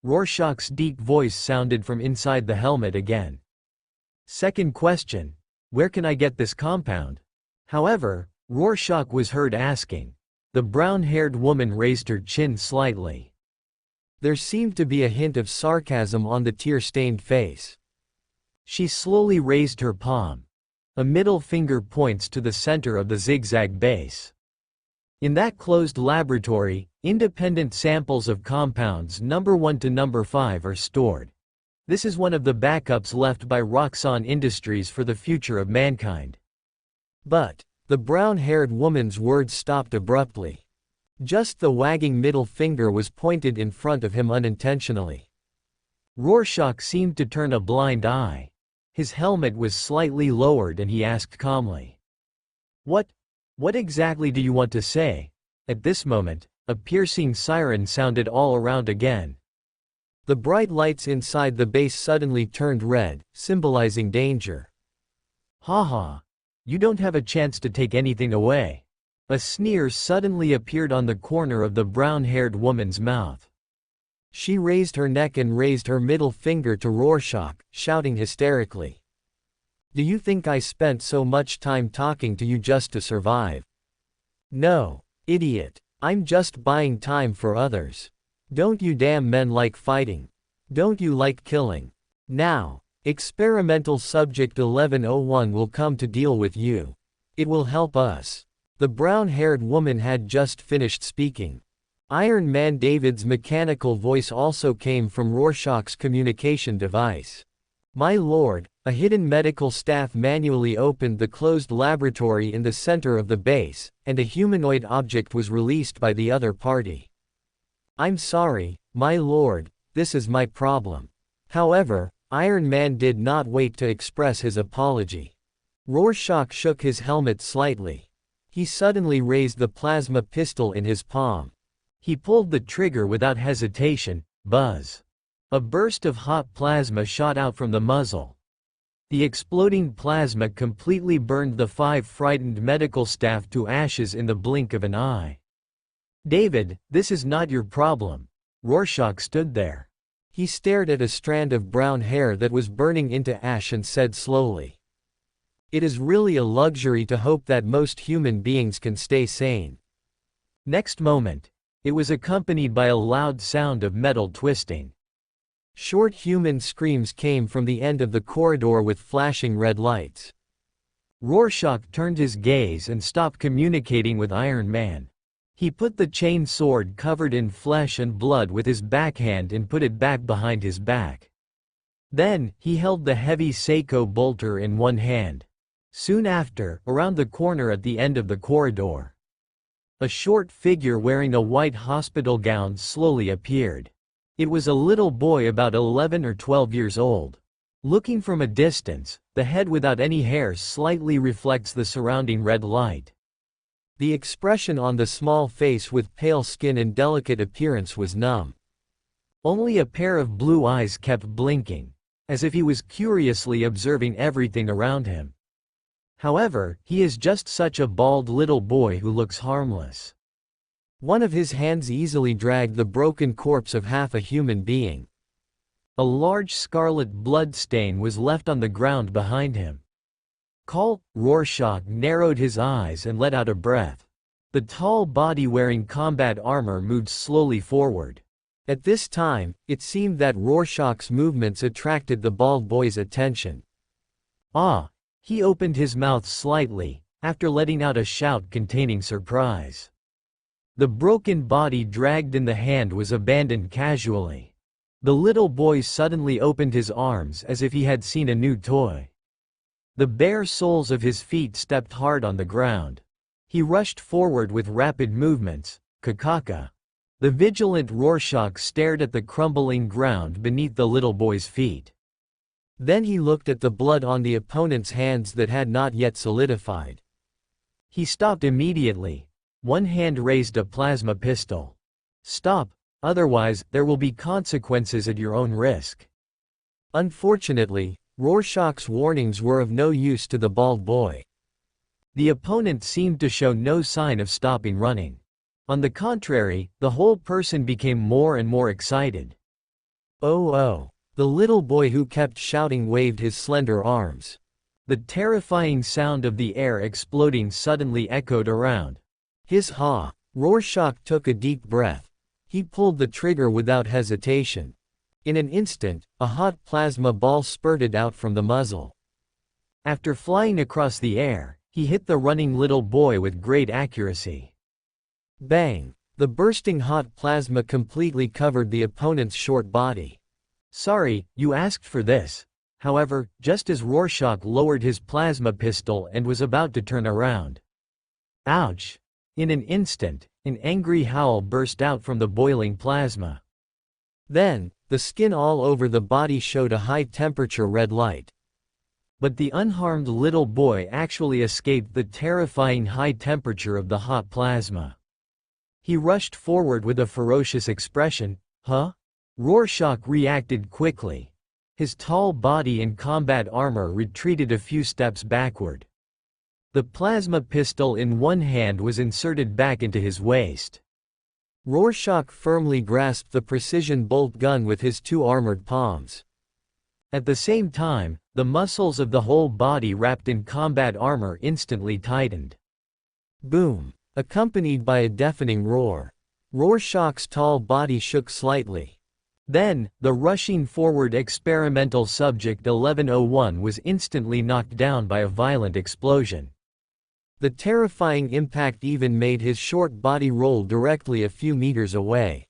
Rorschach's deep voice sounded from inside the helmet again. Second question: where can I get this compound? However, Rorschach was heard asking. The brown-haired woman raised her chin slightly. There seemed to be a hint of sarcasm on the tear-stained face. She slowly raised her palm. A middle finger points to the center of the zigzag base. In that closed laboratory, independent samples of compounds number 1 to number 5 are stored. This is one of the backups left by Roxxon Industries for the future of mankind. But the brown-haired woman's words stopped abruptly. Just the wagging middle finger was pointed in front of him unintentionally. Rorschach seemed to turn a blind eye. His helmet was slightly lowered and he asked calmly. What exactly do you want to say? At this moment, a piercing siren sounded all around again. The bright lights inside the base suddenly turned red, symbolizing danger. Haha. You don't have a chance to take anything away. A sneer suddenly appeared on the corner of the brown-haired woman's mouth. She raised her neck and raised her middle finger to Rorschach, shouting hysterically. Do you think I spent so much time talking to you just to survive? No, idiot. I'm just buying time for others. Don't you damn men like fighting? Don't you like killing? Now, experimental subject 1101 will come to deal with you. It will help us. The brown-haired woman had just finished speaking. Iron Man David's mechanical voice also came from Rorschach's communication device. My lord, a hidden medical staff manually opened the closed laboratory in the center of the base, and a humanoid object was released by the other party. I'm sorry, my lord, this is my problem. However, Iron Man did not wait to express his apology. Rorschach shook his helmet slightly. He suddenly raised the plasma pistol in his palm. He pulled the trigger without hesitation. Buzz. A burst of hot plasma shot out from the muzzle. The exploding plasma completely burned the 5 frightened medical staff to ashes in the blink of an eye. David, this is not your problem. Rorschach stood there. He stared at a strand of brown hair that was burning into ash and said slowly. It is really a luxury to hope that most human beings can stay sane. Next moment, it was accompanied by a loud sound of metal twisting. Short human screams came from the end of the corridor with flashing red lights. Rorschach turned his gaze and stopped communicating with Iron Man. He put the chain sword covered in flesh and blood with his backhand and put it back behind his back. Then, he held the heavy Seiko bolter in one hand. Soon after, around the corner at the end of the corridor, a short figure wearing a white hospital gown slowly appeared. It was a little boy about 11 or 12 years old. Looking from a distance, the head without any hair slightly reflects the surrounding red light. The expression on the small face with pale skin and delicate appearance was numb. Only a pair of blue eyes kept blinking, as if he was curiously observing everything around him. However, he is just such a bald little boy who looks harmless. One of his hands easily dragged the broken corpse of half a human being. A large scarlet blood stain was left on the ground behind him. Rorschach narrowed his eyes and let out a breath. The tall body wearing combat armor moved slowly forward. At this time, it seemed that Rorschach's movements attracted the bald boy's attention. Ah! He opened his mouth slightly, after letting out a shout containing surprise. The broken body dragged in the hand was abandoned casually. The little boy suddenly opened his arms as if he had seen a new toy. The bare soles of his feet stepped hard on the ground. He rushed forward with rapid movements. Kakaka. The vigilant Rorschach stared at the crumbling ground beneath the little boy's feet. Then he looked at the blood on the opponent's hands that had not yet solidified. He stopped immediately. One hand raised a plasma pistol. Stop, otherwise, there will be consequences at your own risk. Unfortunately, Rorschach's warnings were of no use to the bald boy. The opponent seemed to show no sign of stopping running. On the contrary, the whole person became more and more excited. Oh! The little boy who kept shouting waved his slender arms. The terrifying sound of the air exploding suddenly echoed around. Rorschach took a deep breath. He pulled the trigger without hesitation. In an instant, a hot plasma ball spurted out from the muzzle. After flying across the air, he hit the running little boy with great accuracy. Bang! The bursting hot plasma completely covered the opponent's short body. Sorry, you asked for this. However, just as Rorschach lowered his plasma pistol and was about to turn around. Ouch! In an instant, an angry howl burst out from the boiling plasma. Then, the skin all over the body showed a high-temperature red light. But the unharmed little boy actually escaped the terrifying high temperature of the hot plasma. He rushed forward with a ferocious expression. Huh? Rorschach reacted quickly. His tall body in combat armor retreated a few steps backward. The plasma pistol in one hand was inserted back into his waist. Rorschach firmly grasped the precision bolt gun with his two armored palms. At the same time, the muscles of the whole body wrapped in combat armor instantly tightened. Boom! Accompanied by a deafening roar. Rorschach's tall body shook slightly. Then, the rushing forward experimental subject 1101 was instantly knocked down by a violent explosion. The terrifying impact even made his short body roll directly a few meters away.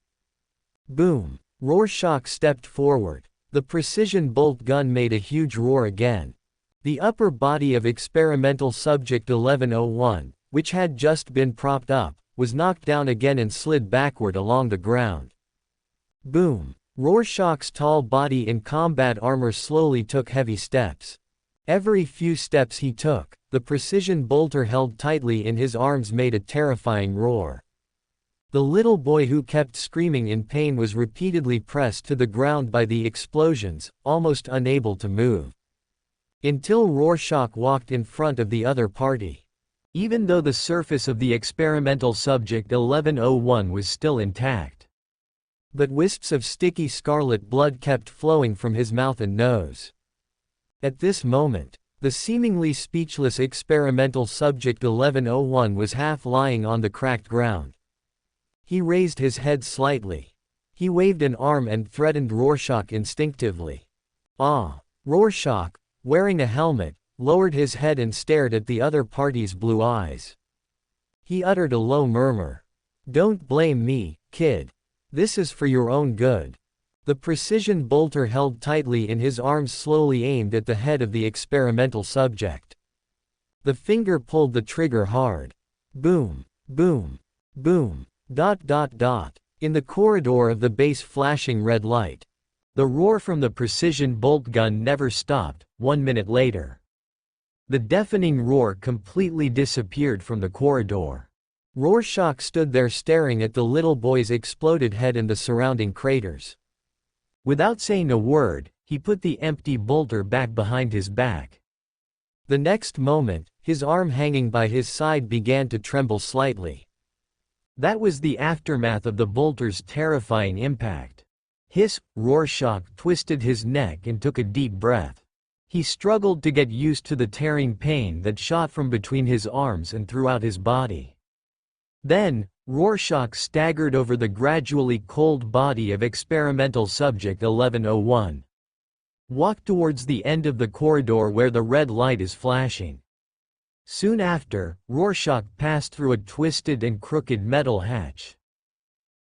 Boom! Rorschach stepped forward. The precision bolt gun made a huge roar again. The upper body of experimental subject 1101, which had just been propped up, was knocked down again and slid backward along the ground. Boom! Rorschach's tall body in combat armor slowly took heavy steps. Every few steps he took, the precision bolter held tightly in his arms made a terrifying roar. The little boy who kept screaming in pain was repeatedly pressed to the ground by the explosions, almost unable to move. Until Rorschach walked in front of the other party. Even though the surface of the experimental subject 1101 was still intact. But wisps of sticky scarlet blood kept flowing from his mouth and nose. At this moment, the seemingly speechless experimental subject 1101 was half lying on the cracked ground. He raised his head slightly. He waved an arm and threatened Rorschach instinctively. Ah! Rorschach, wearing a helmet, lowered his head and stared at the other party's blue eyes. He uttered a low murmur. Don't blame me, kid. This is for your own good. The precision bolter held tightly in his arms slowly aimed at the head of the experimental subject. The finger pulled the trigger hard. Boom, boom, boom, ... In the corridor of the base flashing red light. The roar from the precision bolt gun never stopped. 1 minute later. The deafening roar completely disappeared from the corridor. Rorschach stood there staring at the little boy's exploded head and the surrounding craters. Without saying a word, he put the empty bolter back behind his back. The next moment, his arm hanging by his side began to tremble slightly. That was the aftermath of the bolter's terrifying impact. Hiss! Rorschach twisted his neck and took a deep breath. He struggled to get used to the tearing pain that shot from between his arms and throughout his body. Then, Rorschach staggered over the gradually cold body of experimental subject 1101. Walked towards the end of the corridor where the red light is flashing. Soon after, Rorschach passed through a twisted and crooked metal hatch.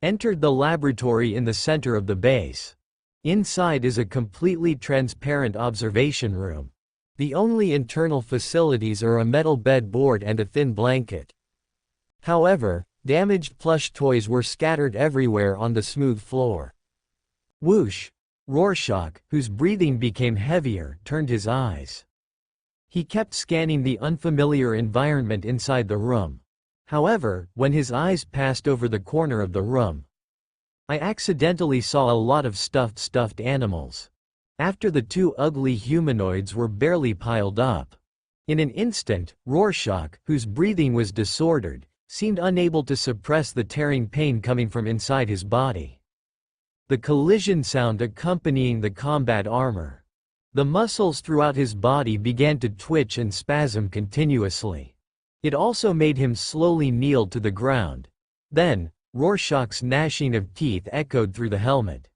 Entered the laboratory in the center of the base. Inside is a completely transparent observation room. The only internal facilities are a metal bed board and a thin blanket. However, damaged plush toys were scattered everywhere on the smooth floor. Whoosh! Rorschach, whose breathing became heavier, turned his eyes. He kept scanning the unfamiliar environment inside the room. However, when his eyes passed over the corner of the room, I accidentally saw a lot of stuffed animals. After the two ugly humanoids were barely piled up. In an instant, Rorschach, whose breathing was disordered, seemed unable to suppress the tearing pain coming from inside his body. The collision sound accompanying the combat armor. The muscles throughout his body began to twitch and spasm continuously. It also made him slowly kneel to the ground. Then, Rorschach's gnashing of teeth echoed through the helmet.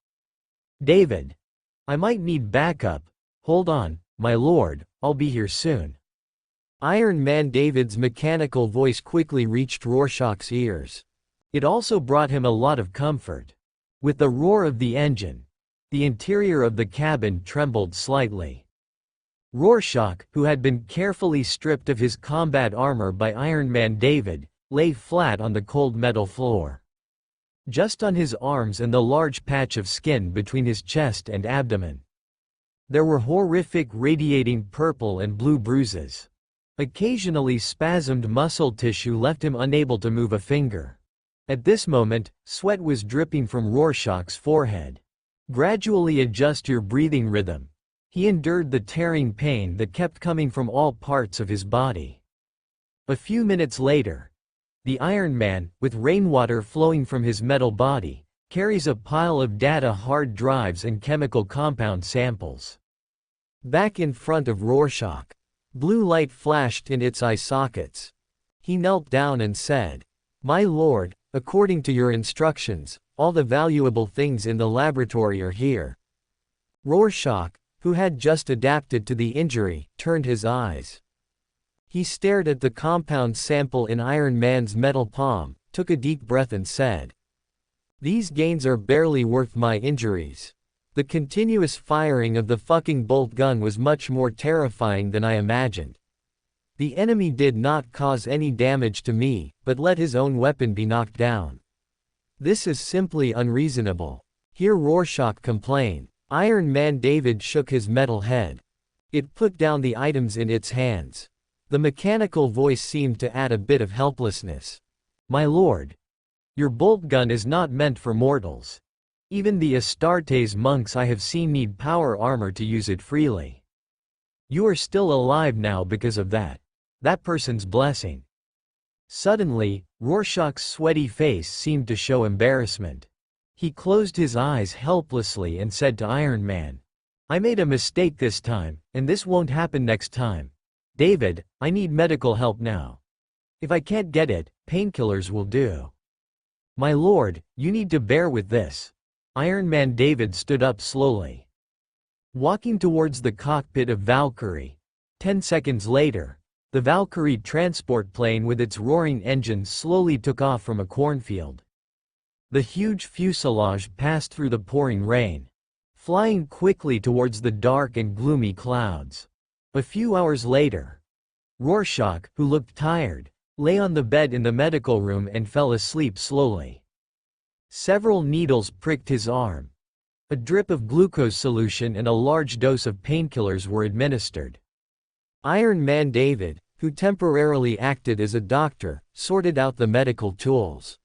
David. I might need backup. Hold on, my lord, I'll be here soon. Iron Man David's mechanical voice quickly reached Rorschach's ears. It also brought him a lot of comfort. With the roar of the engine, the interior of the cabin trembled slightly. Rorschach, who had been carefully stripped of his combat armor by Iron Man David, lay flat on the cold metal floor. Just on his arms and the large patch of skin between his chest and abdomen. There were horrific radiating purple and blue bruises. Occasionally spasmed muscle tissue left him unable to move a finger. At this moment, sweat was dripping from Rorschach's forehead. Gradually adjust your breathing rhythm. He endured the tearing pain that kept coming from all parts of his body. A few minutes later, the Iron Man, with rainwater flowing from his metal body, carries a pile of data hard drives and chemical compound samples. Back in front of Rorschach, blue light flashed in its eye sockets. He knelt down and said, "My lord, according to your instructions, all the valuable things in the laboratory are here." Rorschach, who had just adapted to the injury, turned his eyes. He stared at the compound sample in Iron Man's metal palm, took a deep breath and said, "These gains are barely worth my injuries. The continuous firing of the fucking bolt gun was much more terrifying than I imagined. The enemy did not cause any damage to me, but let his own weapon be knocked down. This is simply unreasonable." Here Rorschach complained. Iron Man David shook his metal head. It put down the items in its hands. The mechanical voice seemed to add a bit of helplessness. "My lord, your bolt gun is not meant for mortals. Even the Astartes monks I have seen need power armor to use it freely. You are still alive now because of that. That person's blessing." Suddenly, Rorschach's sweaty face seemed to show embarrassment. He closed his eyes helplessly and said to Iron Man, "I made a mistake this time, and this won't happen next time. David, I need medical help now. If I can't get it, painkillers will do." "My lord, you need to bear with this." Iron Man David stood up slowly, walking towards the cockpit of Valkyrie. 10 seconds later, the Valkyrie transport plane with its roaring engines slowly took off from a cornfield. The huge fuselage passed through the pouring rain, flying quickly towards the dark and gloomy clouds. A few hours later, Rorschach, who looked tired, lay on the bed in the medical room and fell asleep slowly. Several needles pricked his arm. A drip of glucose solution and a large dose of painkillers were administered. Iron Man David, who temporarily acted as a doctor, sorted out the medical tools.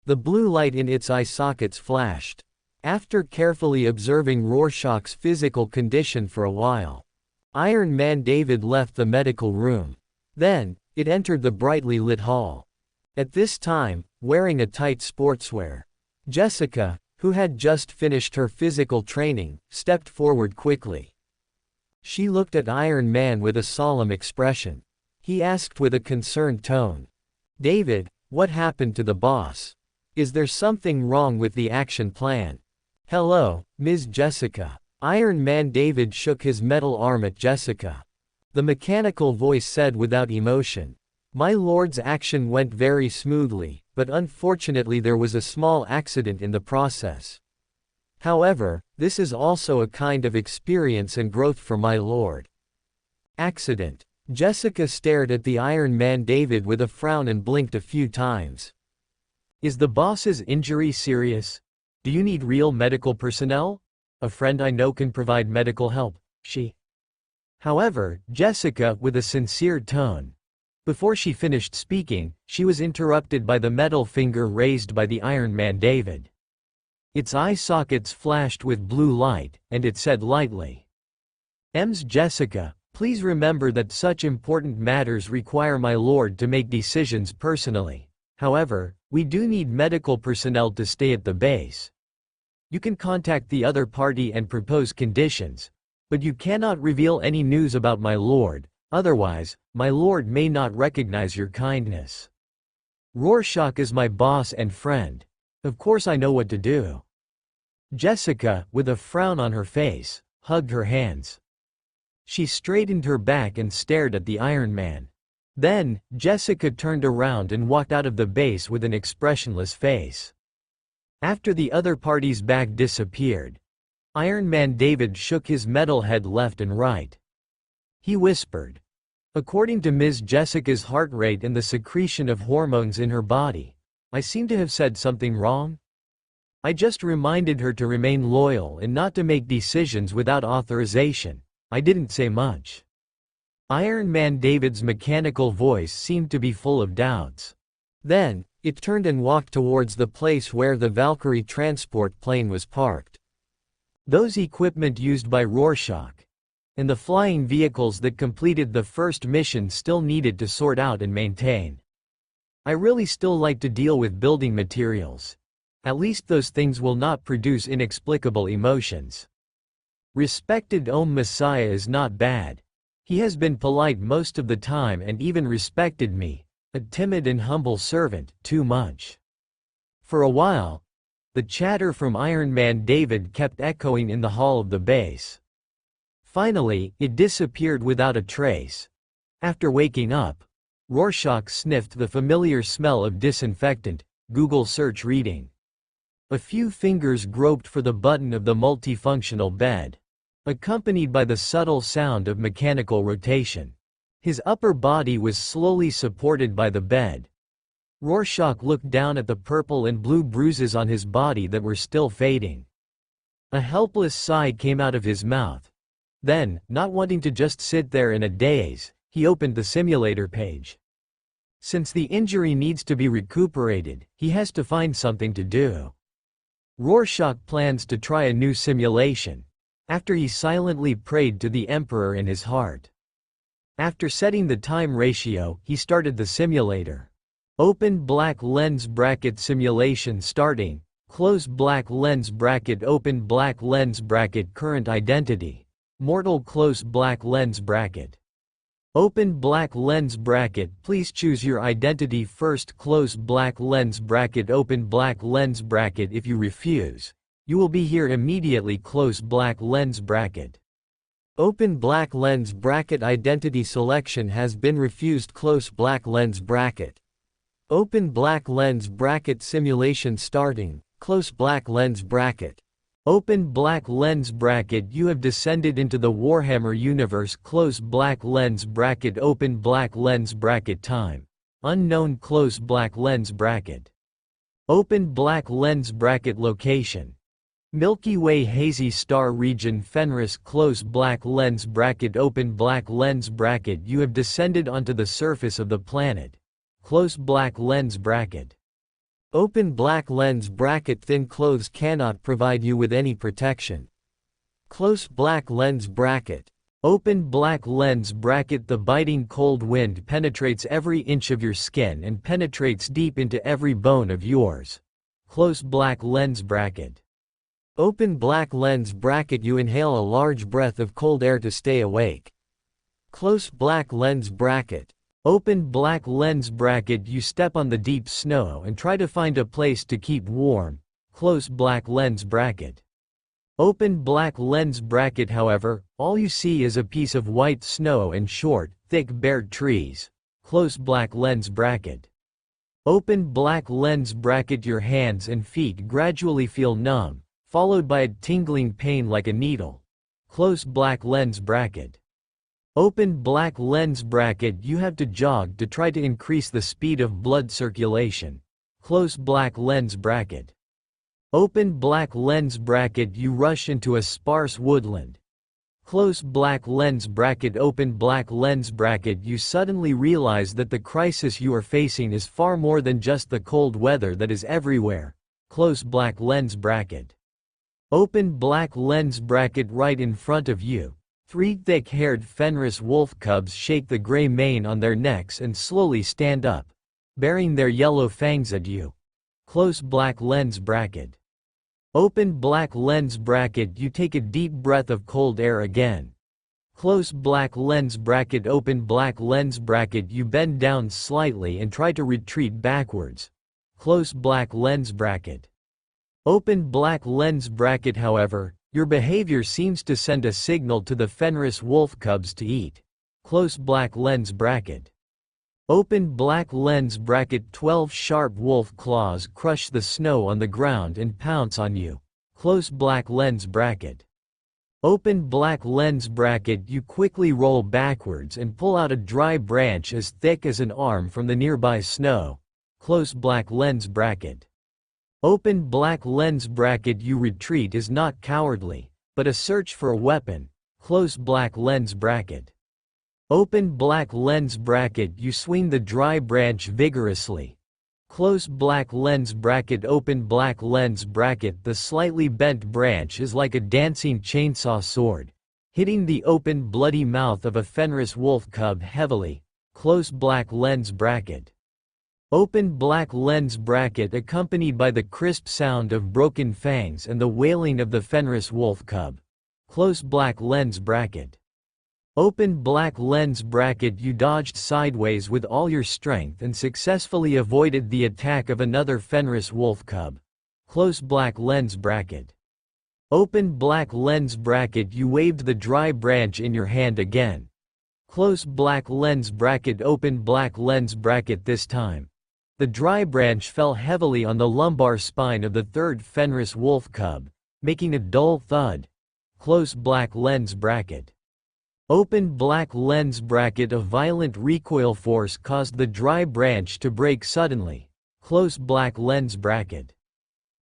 The blue light in its eye sockets flashed. After carefully observing Rorschach's physical condition for a while, Iron Man David left the medical room. Then, it entered the brightly lit hall. At this time, wearing a tight sportswear, Jessica, who had just finished her physical training, stepped forward quickly. She looked at Iron Man with a solemn expression. He asked with a concerned tone, "David, what happened to the boss? Is there something wrong with the action plan?" "Hello, Ms. Jessica." Iron Man David shook his metal arm at Jessica. The mechanical voice said without emotion, "My lord's action went very smoothly, but unfortunately there was a small accident in the process. However, this is also a kind of experience and growth for my lord." "Accident?" Jessica stared at the Iron Man David with a frown and blinked a few times. "Is the boss's injury serious? Do you need real medical personnel? A friend I know can provide medical help." However, Jessica, with a sincere tone. Before she finished speaking, she was interrupted by the metal finger raised by the Iron Man David. Its eye sockets flashed with blue light, and it said lightly, "Ms. Jessica, please remember that such important matters require my lord to make decisions personally. However, we do need medical personnel to stay at the base. You can contact the other party and propose conditions, but you cannot reveal any news about my lord, otherwise, my lord may not recognize your kindness. Rorschach is my boss and friend. Of course I know what to do." Jessica, with a frown on her face, hugged her hands. She straightened her back and stared at the Iron Man. Then, Jessica turned around and walked out of the base with an expressionless face. After the other party's back disappeared, Iron Man David shook his metal head left and right. He whispered, "According to Ms. Jessica's heart rate and the secretion of hormones in her body, I seem to have said something wrong?" I just reminded her to remain loyal and not to make decisions without authorization. I didn't say much. Iron Man David's mechanical voice seemed to be full of doubts. Then, it turned and walked towards the place where the Valkyrie transport plane was parked. Those equipment used by Rorschach and the flying vehicles that completed the first mission still needed to sort out and maintain. I really still like to deal with building materials. At least those things will not produce inexplicable emotions. Respected Messiah is not bad. He has been polite most of the time and even respected me, a timid and humble servant, too much. For a while, the chatter from Iron Man David kept echoing in the hall of the base. Finally, it disappeared without a trace. After waking up, Rorschach sniffed the familiar smell of disinfectant. Google search reading. A few fingers groped for the button of the multifunctional bed, accompanied by the subtle sound of mechanical rotation. His upper body was slowly supported by the bed. Rorschach looked down at the purple and blue bruises on his body that were still fading. A helpless sigh came out of his mouth. Then, not wanting to just sit there in a daze, he opened the simulator page. Since the injury needs to be recuperated, he has to find something to do. Rorschach plans to try a new simulation, after he silently prayed to the Emperor in his heart. After setting the time ratio, he started the simulator. Open black lens bracket simulation starting, close black lens bracket open black lens bracket current identity. Mortal close black lens bracket. Open black lens bracket please choose your identity first close black lens bracket open black lens bracket if you refuse, you will be here immediately close black lens bracket. Open black lens bracket identity selection has been refused close black lens bracket. Open black lens bracket simulation starting, close black lens bracket. Open black lens bracket you have descended into the Warhammer universe close black lens bracket open black lens bracket time. Unknown close black lens bracket. Open black lens bracket location. Milky Way hazy star region Fenris close black lens bracket open black lens bracket you have descended onto the surface of the planet. Close black lens bracket. Open black lens bracket thin clothes cannot provide you with any protection. Close black lens bracket. Open black lens bracket the biting cold wind penetrates every inch of your skin and penetrates deep into every bone of yours. Close black lens bracket. Open black lens bracket you inhale a large breath of cold air to stay awake. Close black lens bracket. Open black lens bracket you step on the deep snow and try to find a place to keep warm. Close black lens bracket. Open black lens bracket however, all you see is a piece of white snow and short, thick bared trees. Close black lens bracket. Open black lens bracket your hands and feet gradually feel numb, followed by a tingling pain like a needle. Close black lens bracket. Open black lens bracket you have to jog to try to increase the speed of blood circulation. Close black lens bracket. Open black lens bracket you rush into a sparse woodland. Close black lens bracket open black lens bracket you suddenly realize that the crisis you are facing is far more than just the cold weather that is everywhere. Close black lens bracket. Open black lens bracket right in front of you. 3 thick-haired Fenris wolf cubs shake the gray mane on their necks and slowly stand up, baring their yellow fangs at you. Close black lens bracket. Open black lens bracket you take a deep breath of cold air again. Close black lens bracket open black lens bracket you bend down slightly and try to retreat backwards. Close black lens bracket. Open black lens bracket however, your behavior seems to send a signal to the Fenris wolf cubs to eat. Close black lens bracket. Open black lens bracket 12 sharp wolf claws crush the snow on the ground and pounce on you. Close black lens bracket. Open black lens bracket you quickly roll backwards and pull out a dry branch as thick as an arm from the nearby snow. Close black lens bracket. Open black lens bracket. You retreat is not cowardly, but a search for a weapon. Close black lens bracket. Open black lens bracket. You swing the dry branch vigorously. Close black lens bracket. Open black lens bracket. The slightly bent branch is like a dancing chainsaw sword, hitting the open bloody mouth of a Fenris wolf cub heavily. Close black lens bracket. Open black lens bracket accompanied by the crisp sound of broken fangs and the wailing of the Fenris wolf cub. Close black lens bracket. Open black lens bracket. You dodged sideways with all your strength and successfully avoided the attack of another Fenris wolf cub. Close black lens bracket. Open black lens bracket. You waved the dry branch in your hand again. Close black lens bracket. Open black lens bracket. This time, the dry branch fell heavily on the lumbar spine of the third Fenris wolf cub, making a dull thud. Close black lens bracket. Open black lens bracket. A violent recoil force caused the dry branch to break suddenly. Close black lens bracket.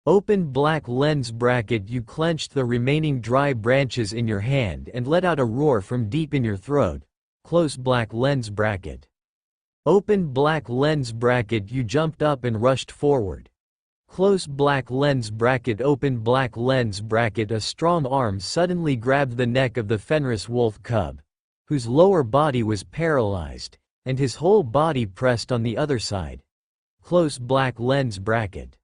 Open black lens bracket. You clenched the remaining dry branches in your hand and let out a roar from deep in your throat. Close black lens bracket. Open black lens bracket. You jumped up and rushed forward. Close black lens bracket. Open black lens bracket. A strong arm suddenly grabbed the neck of the Fenris wolf cub, whose lower body was paralyzed, and his whole body pressed on the other side. Close black lens bracket.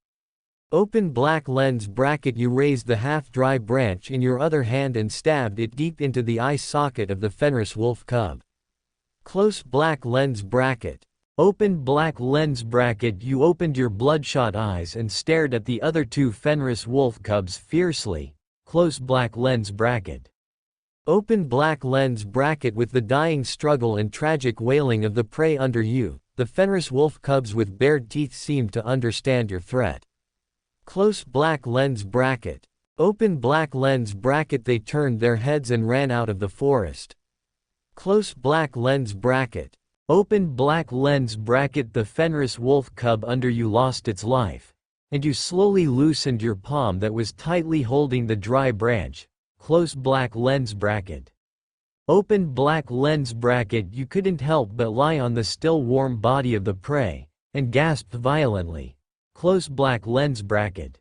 Open black lens bracket. You raised the half-dry branch in your other hand and stabbed it deep into the eye socket of the Fenris wolf cub. Close black lens bracket. Open black lens bracket. You opened your bloodshot eyes and stared at the other two Fenris wolf cubs fiercely. Close black lens bracket. Open black lens bracket. With the dying struggle and tragic wailing of the prey under you, the Fenris wolf cubs with bared teeth seemed to understand your threat. Close black lens bracket. Open black lens bracket. They turned their heads and ran out of the forest. Close black lens bracket. Open black lens bracket. The Fenris wolf cub under you lost its life, and you slowly loosened your palm that was tightly holding the dry branch. Close black lens bracket. Open black lens bracket. You couldn't help but lie on the still warm body of the prey, and gasped violently. Close black lens bracket.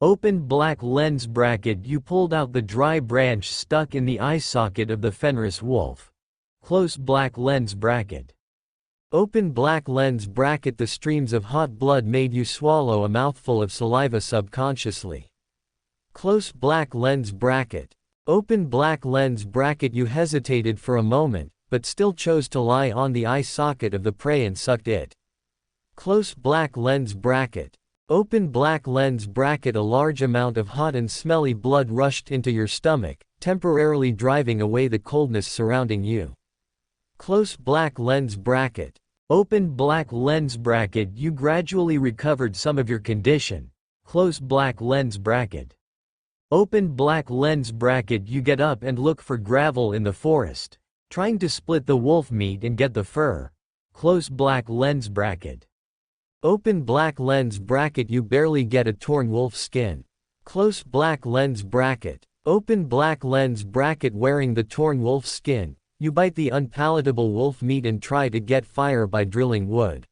Open black lens bracket. You pulled out the dry branch stuck in the eye socket of the Fenris wolf. Close black lens bracket. Open black lens bracket. The streams of hot blood made you swallow a mouthful of saliva subconsciously. Close black lens bracket. Open black lens bracket. You hesitated for a moment, but still chose to lie on the eye socket of the prey and sucked it. Close black lens bracket. Open black lens bracket. A large amount of hot and smelly blood rushed into your stomach, temporarily driving away the coldness surrounding you. Close black lens bracket. Open black lens bracket. You gradually recovered some of your condition. Close black lens bracket. Open black lens bracket. You get up and look for gravel in the forest, trying to split the wolf meat and get the fur. Close black lens bracket. Open black lens bracket. You barely get a torn wolf skin. Close black lens bracket. Open black lens bracket. Wearing the torn wolf skin, you bite the unpalatable wolf meat and try to get fire by drilling wood.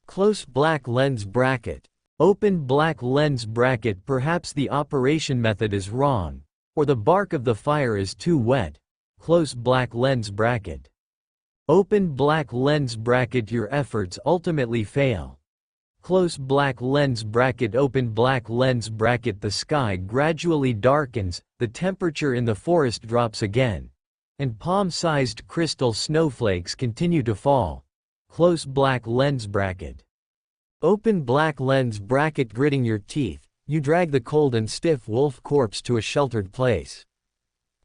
Close black lens bracket. Open black lens bracket. Perhaps the operation method is wrong, or the bark of the fire is too wet. Close black lens bracket. Open black lens bracket. Your efforts ultimately fail. Close black lens bracket. Open black lens bracket. The sky gradually darkens, the temperature in the forest drops again, and palm-sized crystal snowflakes continue to fall. Close black lens bracket. Open black lens bracket. Gritting your teeth, you drag the cold and stiff wolf corpse to a sheltered place.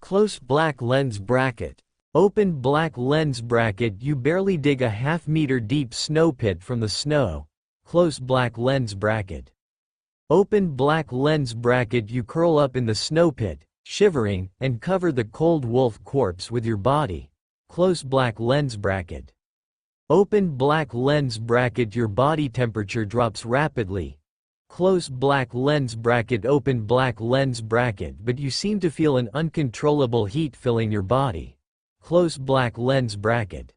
Close black lens bracket. Open black lens bracket. You barely dig a half-meter deep snow pit from the snow. Close black lens bracket. Open black lens bracket. You curl up in the snow pit, shivering, and cover the cold wolf corpse with your body. Close black lens bracket. Open black lens bracket. Your body temperature drops rapidly. Close black lens bracket open black lens bracket but you seem to feel an uncontrollable heat filling your body. Close black lens bracket.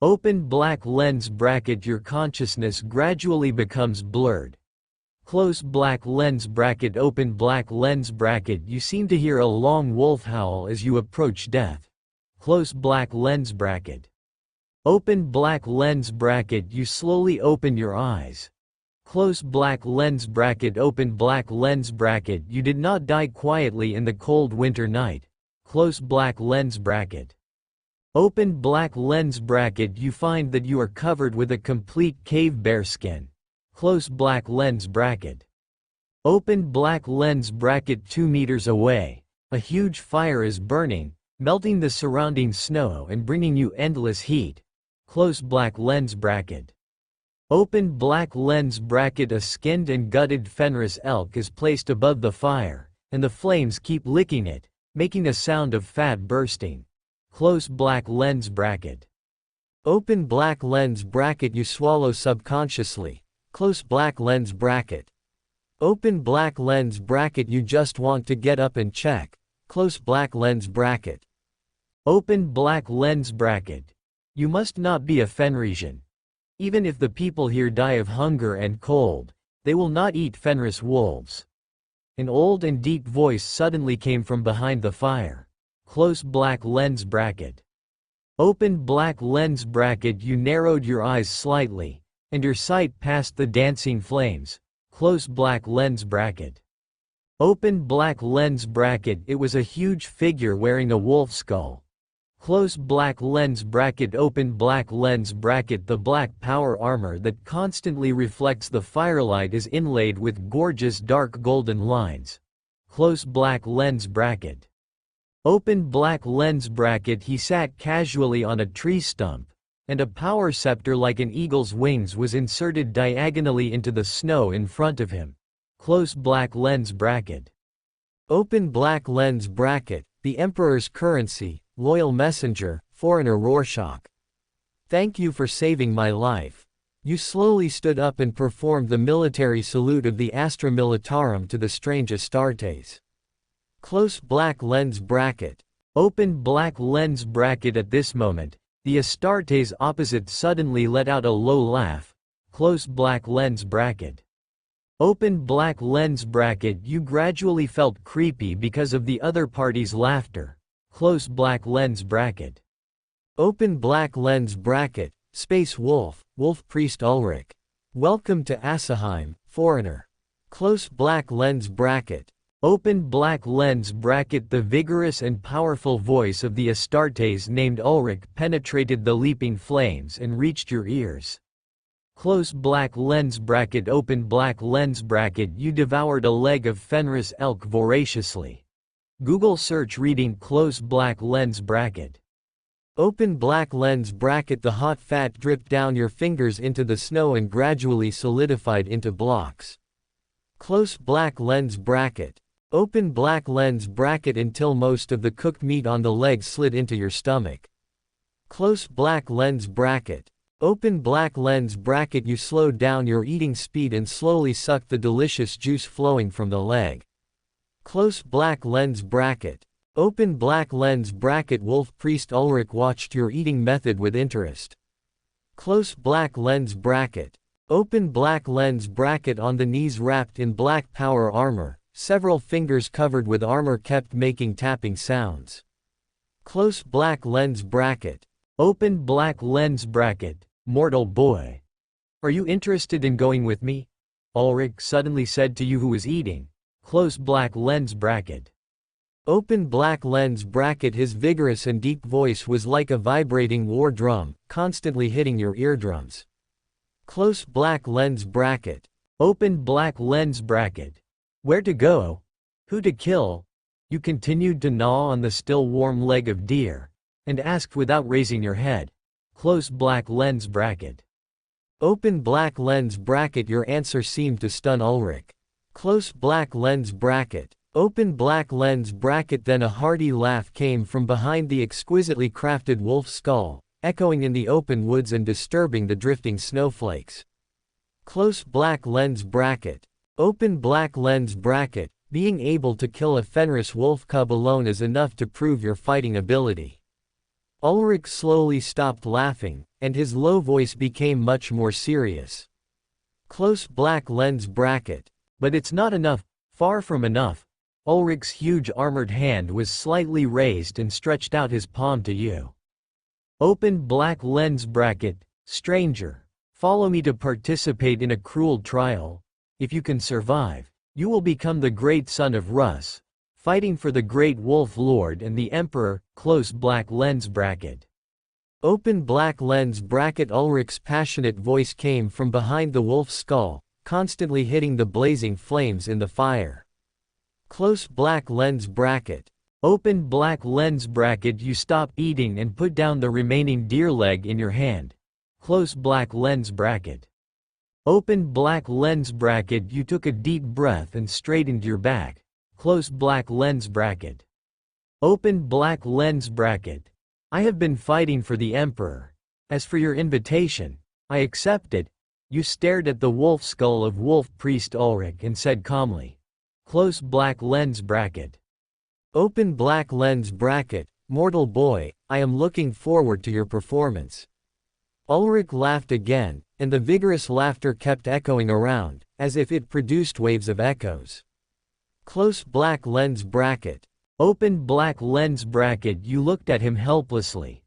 Open black lens bracket your consciousness gradually becomes blurred. Close black lens bracket open black lens bracket you seem to hear a long wolf howl as you approach death. Close black lens bracket. Open black lens bracket you slowly open your eyes. Close black lens bracket open black lens bracket you did not die quietly in the cold winter night. Close black lens bracket. Open black lens bracket you find that you are covered with a complete cave bear skin. Close black lens bracket. Open black lens bracket 2 meters away. A huge fire is burning, melting the surrounding snow and bringing you endless heat. Close black lens bracket. Open black lens bracket a skinned and gutted Fenris elk is placed above the fire, and the flames keep licking it, making a sound of fat bursting. Close black lens bracket. Open black lens bracket you swallow subconsciously. Close black lens bracket. Open black lens bracket you just want to get up and check. Close black lens bracket. Open black lens bracket. You must not be a Fenrisian. Even if the people here die of hunger and cold, they will not eat Fenris wolves. An old and deep voice suddenly came from behind the fire. Close black lens bracket. Open black lens bracket you narrowed your eyes slightly, and your sight passed the dancing flames. Close black lens bracket. Open black lens bracket it was a huge figure wearing a wolf skull. Close black lens bracket open black lens bracket the black power armor that constantly reflects the firelight is inlaid with gorgeous dark golden lines. Close black lens bracket. Open black lens bracket he sat casually on a tree stump, and a power scepter like an eagle's wings was inserted diagonally into the snow in front of him. Close black lens bracket. Open black lens bracket, the Emperor's currency, loyal messenger, foreigner Rorschach. Thank you for saving my life. You slowly stood up and performed the military salute of the Astra Militarum to the strange Astartes. Close black lens bracket. Open black lens bracket at this moment, the Astartes opposite suddenly let out a low laugh. Close black lens bracket. Open black lens bracket you gradually felt creepy because of the other party's laughter. Close black lens bracket. Open black lens bracket, Space Wolf, Wolf Priest Ulrich. Welcome to Asaheim, foreigner. Close black lens bracket. Open black lens bracket the vigorous and powerful voice of the Astartes named Ulrich penetrated the leaping flames and reached your ears. Close black lens bracket open black lens bracket you devoured a leg of Fenris elk voraciously. Google search reading close black lens bracket. Open black lens bracket the hot fat dripped down your fingers into the snow and gradually solidified into blocks. Close black lens bracket. Open black lens bracket until most of the cooked meat on the leg slid into your stomach. Close black lens bracket. Open black lens bracket you slowed down your eating speed and slowly sucked the delicious juice flowing from the leg. Close black lens bracket. Open black lens bracket Wolf Priest Ulrich watched your eating method with interest. Close black lens bracket. Open black lens bracket on the knees wrapped in black power armor. Several fingers covered with armor kept making tapping sounds. Close black lens bracket. Open black lens bracket, mortal boy. Are you interested in going with me? Ulrich suddenly said to you who was eating. Close black lens bracket. Open black lens bracket his vigorous and deep voice was like a vibrating war drum, constantly hitting your eardrums. Close black lens bracket. Open black lens bracket. Where to go? Who to kill? You continued to gnaw on the still warm leg of deer, and asked without raising your head. Close black lens bracket. Open black lens bracket your answer seemed to stun Ulrich. Close black lens bracket. Open black lens bracket then a hearty laugh came from behind the exquisitely crafted wolf skull, echoing in the open woods and disturbing the drifting snowflakes. Close black lens bracket. Open black lens bracket. Being able to kill a Fenris wolf cub alone is enough to prove your fighting ability. Ulrich slowly stopped laughing, and his low voice became much more serious. Close black lens bracket. But it's not enough, far from enough. Ulrich's huge armored hand was slightly raised and stretched out his palm to you. Open black lens bracket. Stranger, follow me to participate in a cruel trial. If you can survive, you will become the great son of Rus, fighting for the great wolf lord and the emperor. Close black lens bracket. Open black lens bracket. Ulrich's passionate voice came from behind the wolf's skull, constantly hitting the blazing flames in the fire. Close black lens bracket. Open black lens bracket. You stop eating and put down the remaining deer leg in your hand. Close black lens bracket. Open black lens bracket. You took a deep breath and straightened your back. Close black lens bracket. Open black lens bracket. I have been fighting for the emperor. As for your invitation, I accept it. You stared at the wolf skull of wolf priest Ulrich and said calmly. Close black lens bracket. Open black lens bracket. Mortal boy, I am looking forward to your performance. Ulrich laughed again, and the vigorous laughter kept echoing around, as if it produced waves of echoes. Close black lens bracket. Open black lens bracket. You looked at him helplessly.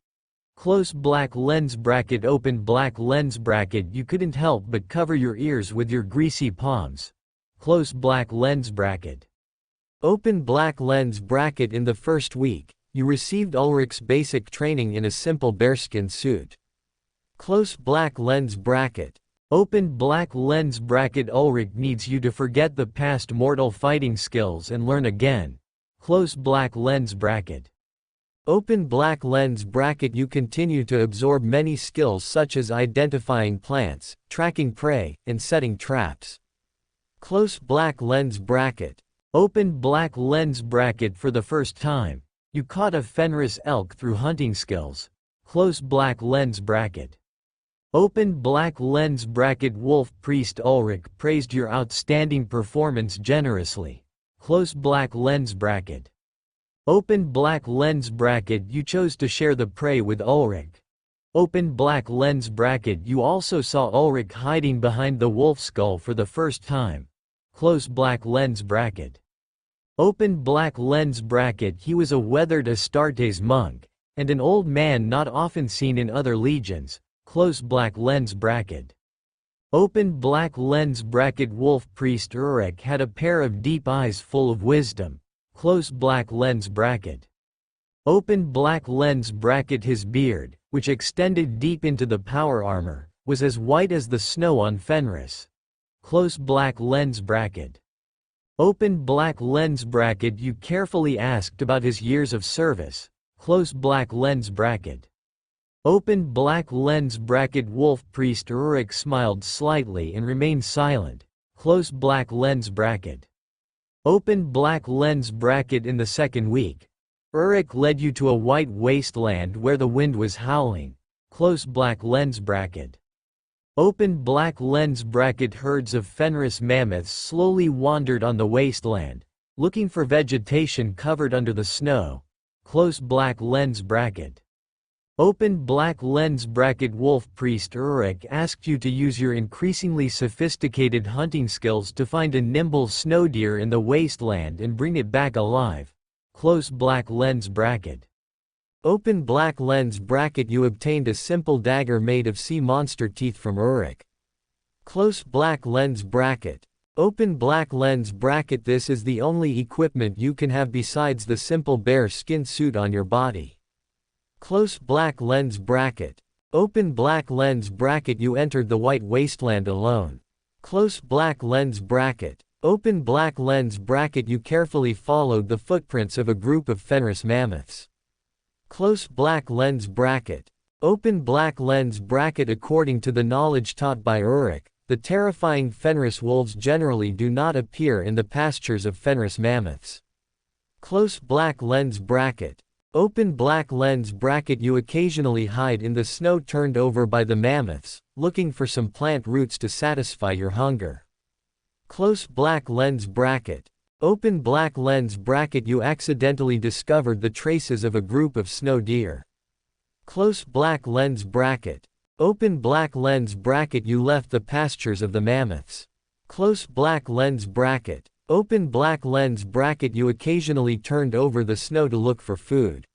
Close black lens bracket. Open black lens bracket. You couldn't help but cover your ears with your greasy palms. Close black lens bracket. Open black lens bracket. In the first week, you received Ulrich's basic training in a simple bearskin suit. Close black lens bracket. Open black lens bracket. Ulrich needs you to forget the past mortal fighting skills and learn again. Close black lens bracket. Open black lens bracket. You continue to absorb many skills such as identifying plants, tracking prey, and setting traps. Close black lens bracket. Open black lens bracket. For the first time, you caught a Fenris elk through hunting skills. Close black lens bracket. Open black lens bracket. Wolf priest Ulrich praised your outstanding performance generously. Close black lens bracket. Open black lens bracket. You chose to share the prey with Ulrich. Open black lens bracket. You also saw Ulrich hiding behind the wolf skull for the first time. Close black lens bracket. Open black lens bracket. He was a weathered Astartes monk, and an old man not often seen in other legions. Close black lens bracket. Open black lens bracket. Wolf priest Ulrich had a pair of deep eyes full of wisdom. Close black lens bracket. Open black lens bracket. His beard, which extended deep into the power armor, was as white as the snow on Fenris. Close black lens bracket. Open black lens bracket. You carefully asked about his years of service. Close black lens bracket. Open black lens bracket. Wolf priest Ulrich smiled slightly and remained silent. Close black lens bracket. Open black lens bracket. In the second week, Ulrich led you to a white wasteland where the wind was howling. Close black lens bracket. Open black lens bracket. Herds of Fenris mammoths slowly wandered on the wasteland, looking for vegetation covered under the snow. Close black lens bracket. Open black lens bracket. Wolf priest Ulrich asked you to use your increasingly sophisticated hunting skills to find a nimble snow deer in the wasteland and bring it back alive. Close black lens bracket. Open black lens bracket. You obtained a simple dagger made of sea monster teeth from Ulrich. Close black lens bracket. Open black lens bracket. This is the only equipment you can have besides the simple bear skin suit on your body. Close black lens bracket. Open black lens bracket. You entered the white wasteland alone. Close black lens bracket. Open black lens bracket. You carefully followed the footprints of a group of Fenris mammoths. Close black lens bracket. Open black lens bracket. According to the knowledge taught by Ulrich, the terrifying Fenris wolves generally do not appear in the pastures of Fenris mammoths. Close black lens bracket. Open black lens bracket. You occasionally hide in the snow turned over by the mammoths, looking for some plant roots to satisfy your hunger. Close black lens bracket. Open black lens bracket. You accidentally discovered the traces of a group of snow deer. Close black lens bracket. Open black lens bracket. You left the pastures of the mammoths. Close black lens bracket. Open black lens bracket. You occasionally turned over the snow to look for food.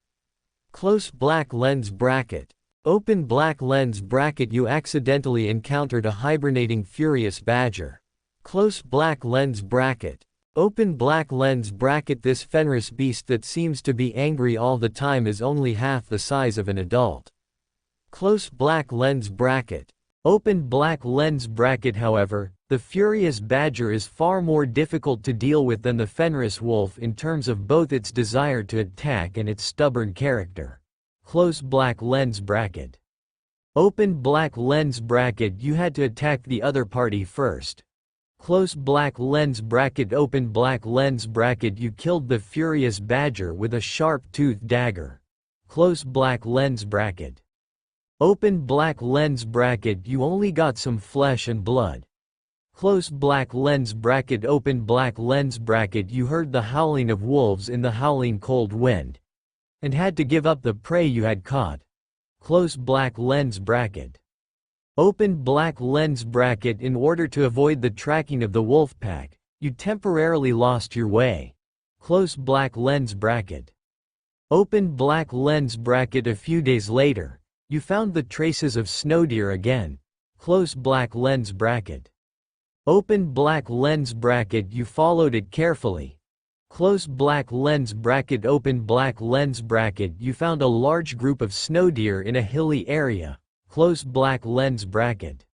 Close black lens bracket. Open black lens bracket. You accidentally encountered a hibernating furious badger. Close black lens bracket. Open black lens bracket. This Fenris beast that seems to be angry all the time is only half the size of an adult. Close black lens bracket. Open black lens bracket. However, the furious badger is far more difficult to deal with than the Fenris wolf in terms of both its desire to attack and its stubborn character. Close black lens bracket. Open black lens bracket. You had to attack the other party first. Close black lens bracket. Open black lens bracket. You killed the furious badger with a sharp-toothed dagger. Close black lens bracket. Open black lens bracket. You only got some flesh and blood. Close black lens bracket. Open black lens bracket. You heard the howling of wolves in the howling cold wind, and had to give up the prey you had caught. Close black lens bracket. Open black lens bracket. In order to avoid the tracking of the wolf pack, you temporarily lost your way. Close black lens bracket. Open black lens bracket. A few days later, you found the traces of snow deer again. Close black lens bracket. Open black lens bracket. You followed it carefully. Close black lens bracket. Open black lens bracket. You found a large group of snow deer in a hilly area. Close black lens bracket.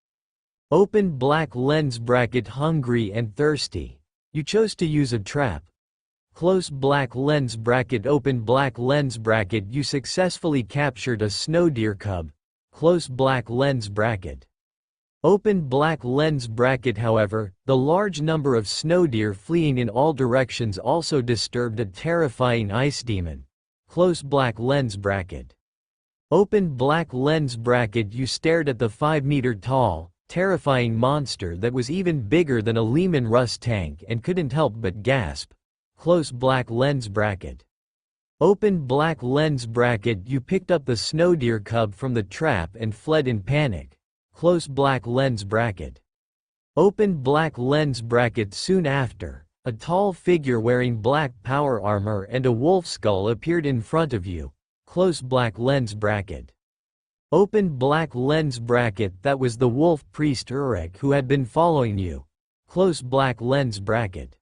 Open black lens bracket. Hungry and thirsty, you chose to use a trap. Close black lens bracket. Open black lens bracket. You successfully captured a snow deer cub. Close black lens bracket. Open black lens bracket. However, the large number of snow deer fleeing in all directions also disturbed a terrifying ice demon. Close black lens bracket. Open black lens bracket. You stared at the 5-meter-tall, terrifying monster that was even bigger than a Lehman Russ tank and couldn't help but gasp. Close black lens bracket. Open black lens bracket. You picked up the snow deer cub from the trap and fled in panic. Close black lens bracket. Open black lens bracket. Soon after, a tall figure wearing black power armor and a wolf skull appeared in front of you. Close black lens bracket. Open black lens bracket. That was the wolf priest Uruk who had been following you. Close black lens bracket.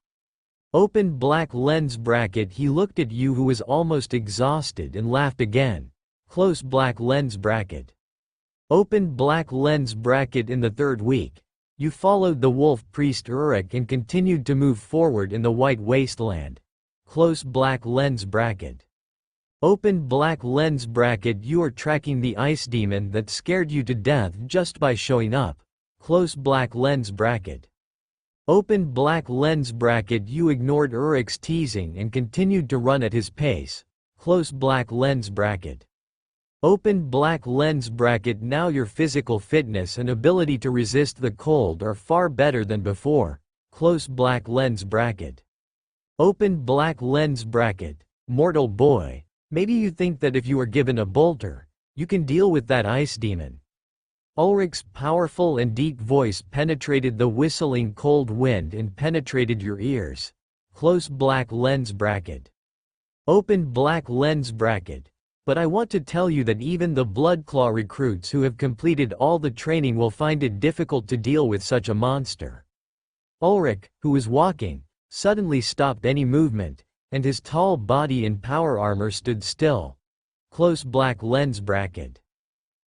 Open black lens bracket. He looked at you who was almost exhausted and laughed again. Close black lens bracket. Open black lens bracket. In the third week, you followed the wolf priest Uruk and continued to move forward in the white wasteland. Close black lens bracket. Open black lens bracket. You are tracking the ice demon that scared you to death just by showing up. Close black lens bracket. Open black lens bracket. You ignored Uruk's teasing and continued to run at his pace. Close black lens bracket. Open black lens bracket. Now your physical fitness and ability to resist the cold are far better than before. Close black lens bracket. Open black lens bracket. Mortal boy, maybe you think that if you are given a bolter, you can deal with that ice demon. Ulrich's powerful and deep voice penetrated the whistling cold wind and penetrated your ears. Close black lens bracket. Open black lens bracket. But I want to tell you that even the Bloodclaw recruits who have completed all the training will find it difficult to deal with such a monster. Ulrich, who was walking, suddenly stopped any movement, and his tall body in power armor stood still. Close black lens bracket.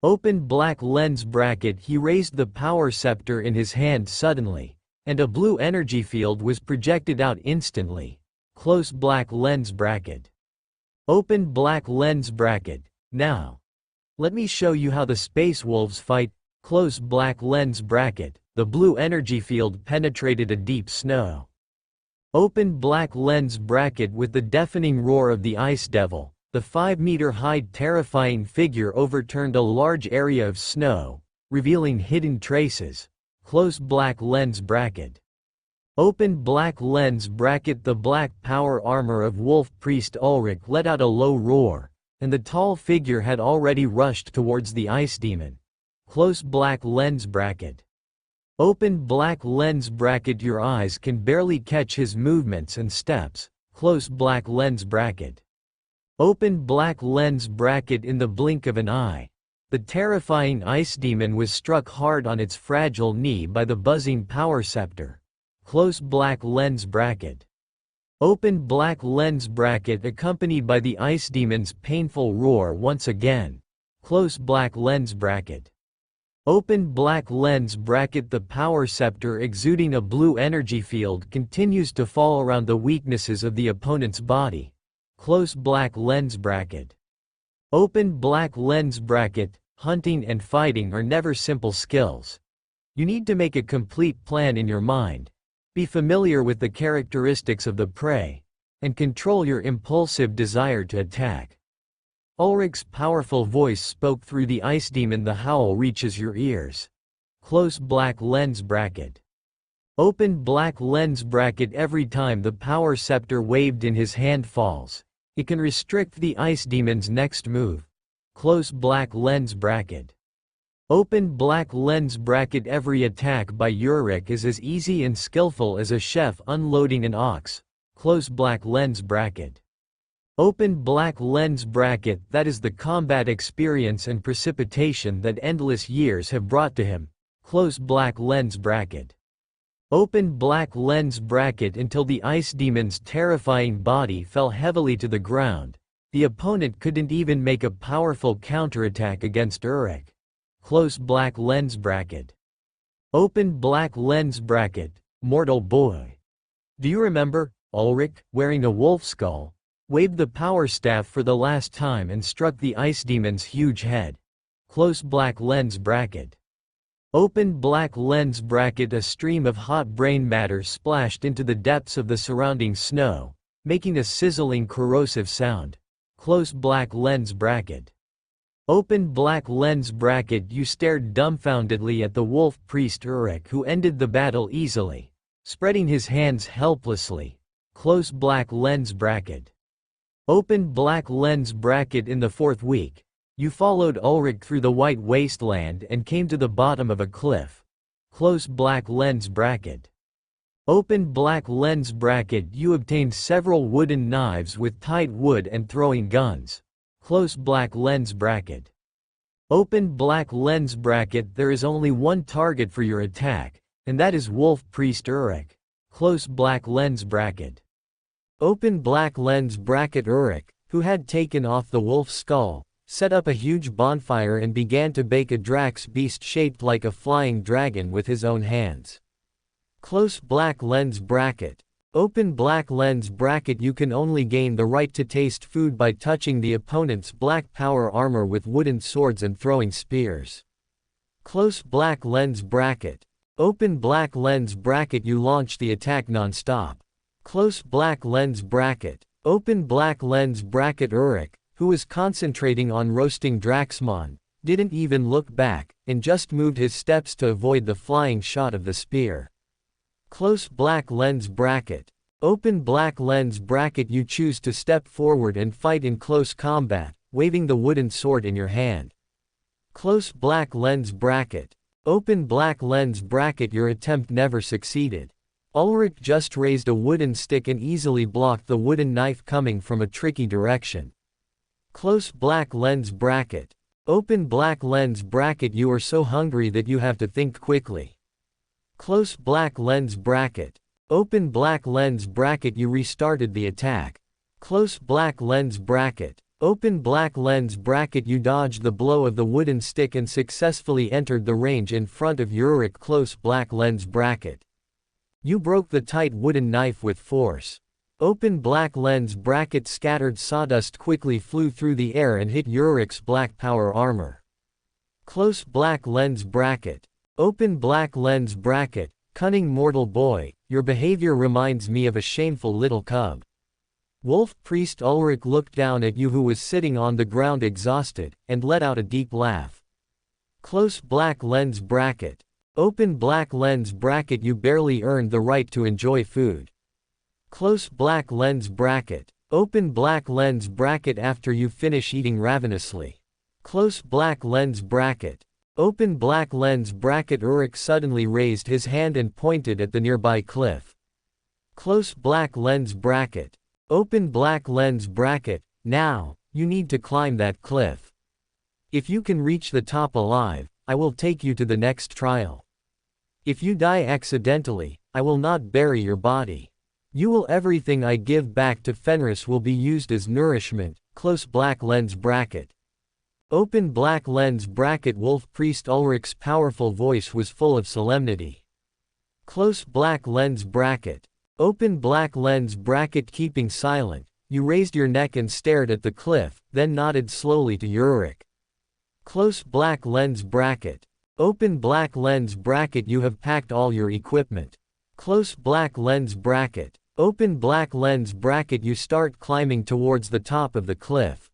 Open black lens bracket. He raised the power scepter in his hand suddenly, and a blue energy field was projected out instantly. Close black lens bracket. Open black lens bracket. Now, let me show you how the space wolves fight. Close black lens bracket. The blue energy field penetrated a deep snow. Open black lens bracket. With the deafening roar of the ice devil, the 5-meter-high terrifying figure overturned a large area of snow, revealing hidden traces. Close black lens bracket. Open black lens bracket. The black power armor of Wolf Priest Ulrich let out a low roar, and the tall figure had already rushed towards the ice demon. Close black lens bracket. Open black lens bracket. Your eyes can barely catch his movements and steps. Close black lens bracket. Open black lens bracket. In the blink of an eye, the terrifying ice demon was struck hard on its fragile knee by the buzzing power scepter. Close black lens bracket. Open black lens bracket. Accompanied by the ice demon's painful roar once again. Close black lens bracket. Open black lens bracket. The power scepter, exuding a blue energy field, continues to fall around the weaknesses of the opponent's body. Close black lens bracket. Open black lens bracket. Hunting and fighting are never simple skills. You need to make a complete plan in your mind, be familiar with the characteristics of the prey, and control your impulsive desire to attack. Ulrich's powerful voice spoke through the ice demon. The howl reaches your ears. Close black lens bracket. Open black lens bracket. Every time the power scepter waved in his hand falls, it can restrict the ice demon's next move. Close black lens bracket. Open black lens bracket. Every attack by Ulrich is as easy and skillful as a chef unloading an ox. Close black lens bracket. Open black lens bracket. That is the combat experience and precipitation that endless years have brought to him. Close black lens bracket. Open black lens bracket. Until the ice demon's terrifying body fell heavily to the ground, the opponent couldn't even make a powerful counterattack against Ulrich. Close black lens bracket. Open black lens bracket. Mortal boy. Do you remember? Ulrich, wearing a wolf skull, waved the power staff for the last time and struck the ice demon's huge head. Close black lens bracket. Open black lens bracket. A stream of hot brain matter splashed into the depths of the surrounding snow, making a sizzling corrosive sound. Close black lens bracket. Open black lens bracket. You stared dumbfoundedly at the wolf priest Ulrich, who ended the battle easily, spreading his hands helplessly. Close black lens bracket. Open black lens bracket. In the fourth week, you followed Ulrich through the white wasteland and came to the bottom of a cliff. Close black lens bracket. Open black lens bracket. You obtained several wooden knives with tight wood and throwing guns. Close black lens bracket. Open black lens bracket. There is only one target for your attack, and that is Wolf Priest Ulrich. Close black lens bracket. Open black lens bracket. Ulrich, who had taken off the wolf's skull, set up a huge bonfire and began to bake a Drax beast shaped like a flying dragon with his own hands. Close black lens bracket. Open black lens bracket. You can only gain the right to taste food by touching the opponent's black power armor with wooden swords and throwing spears. Close black lens bracket. Open black lens bracket. You launch the attack non-stop. Close black lens bracket. Open black lens bracket. Ulrich, who was concentrating on roasting Draxmon, didn't even look back, and just moved his steps to avoid the flying shot of the spear. Close black lens bracket. Open black lens bracket. You choose to step forward and fight in close combat, waving the wooden sword in your hand. Close black lens bracket. Open black lens bracket. Your attempt never succeeded. Ulrich just raised a wooden stick and easily blocked the wooden knife coming from a tricky direction. Close black lens bracket. Open black lens bracket. You are so hungry that you have to think quickly. Close black lens bracket. Open black lens bracket. You restarted the attack. Close black lens bracket. Open black lens bracket. You dodged the blow of the wooden stick and successfully entered the range in front of Ulrich. Close black lens bracket. You broke the tight wooden knife with force. Open black lens bracket. Scattered sawdust quickly flew through the air and hit Ulrich's black power armor. Close black lens bracket. Open black lens bracket. Cunning mortal boy, your behavior reminds me of a shameful little cub. Wolf Priest Ulrich looked down at you, who was sitting on the ground exhausted, and let out a deep laugh. Close black lens bracket. Open black lens bracket. You barely earned the right to enjoy food. Close black lens bracket. Open black lens bracket after you finish eating ravenously. Close black lens bracket. Open black lens bracket. Ulrich suddenly raised his hand and pointed at the nearby cliff. Close black lens bracket. Open black lens bracket. Now, you need to climb that cliff. If you can reach the top alive, I will take you to the next trial. If you die accidentally, I will not bury your body. Everything I give back to Fenris will be used as nourishment. Close black lens bracket. Open black lens bracket. Wolf Priest Ulrich's powerful voice was full of solemnity. Close black lens bracket. Open black lens bracket. Keeping silent, you raised your neck and stared at the cliff, then nodded slowly to Ulrich. Close black lens bracket. Open black lens bracket. You have packed all your equipment. Close black lens bracket. Open black lens bracket. You start climbing towards the top of the cliff.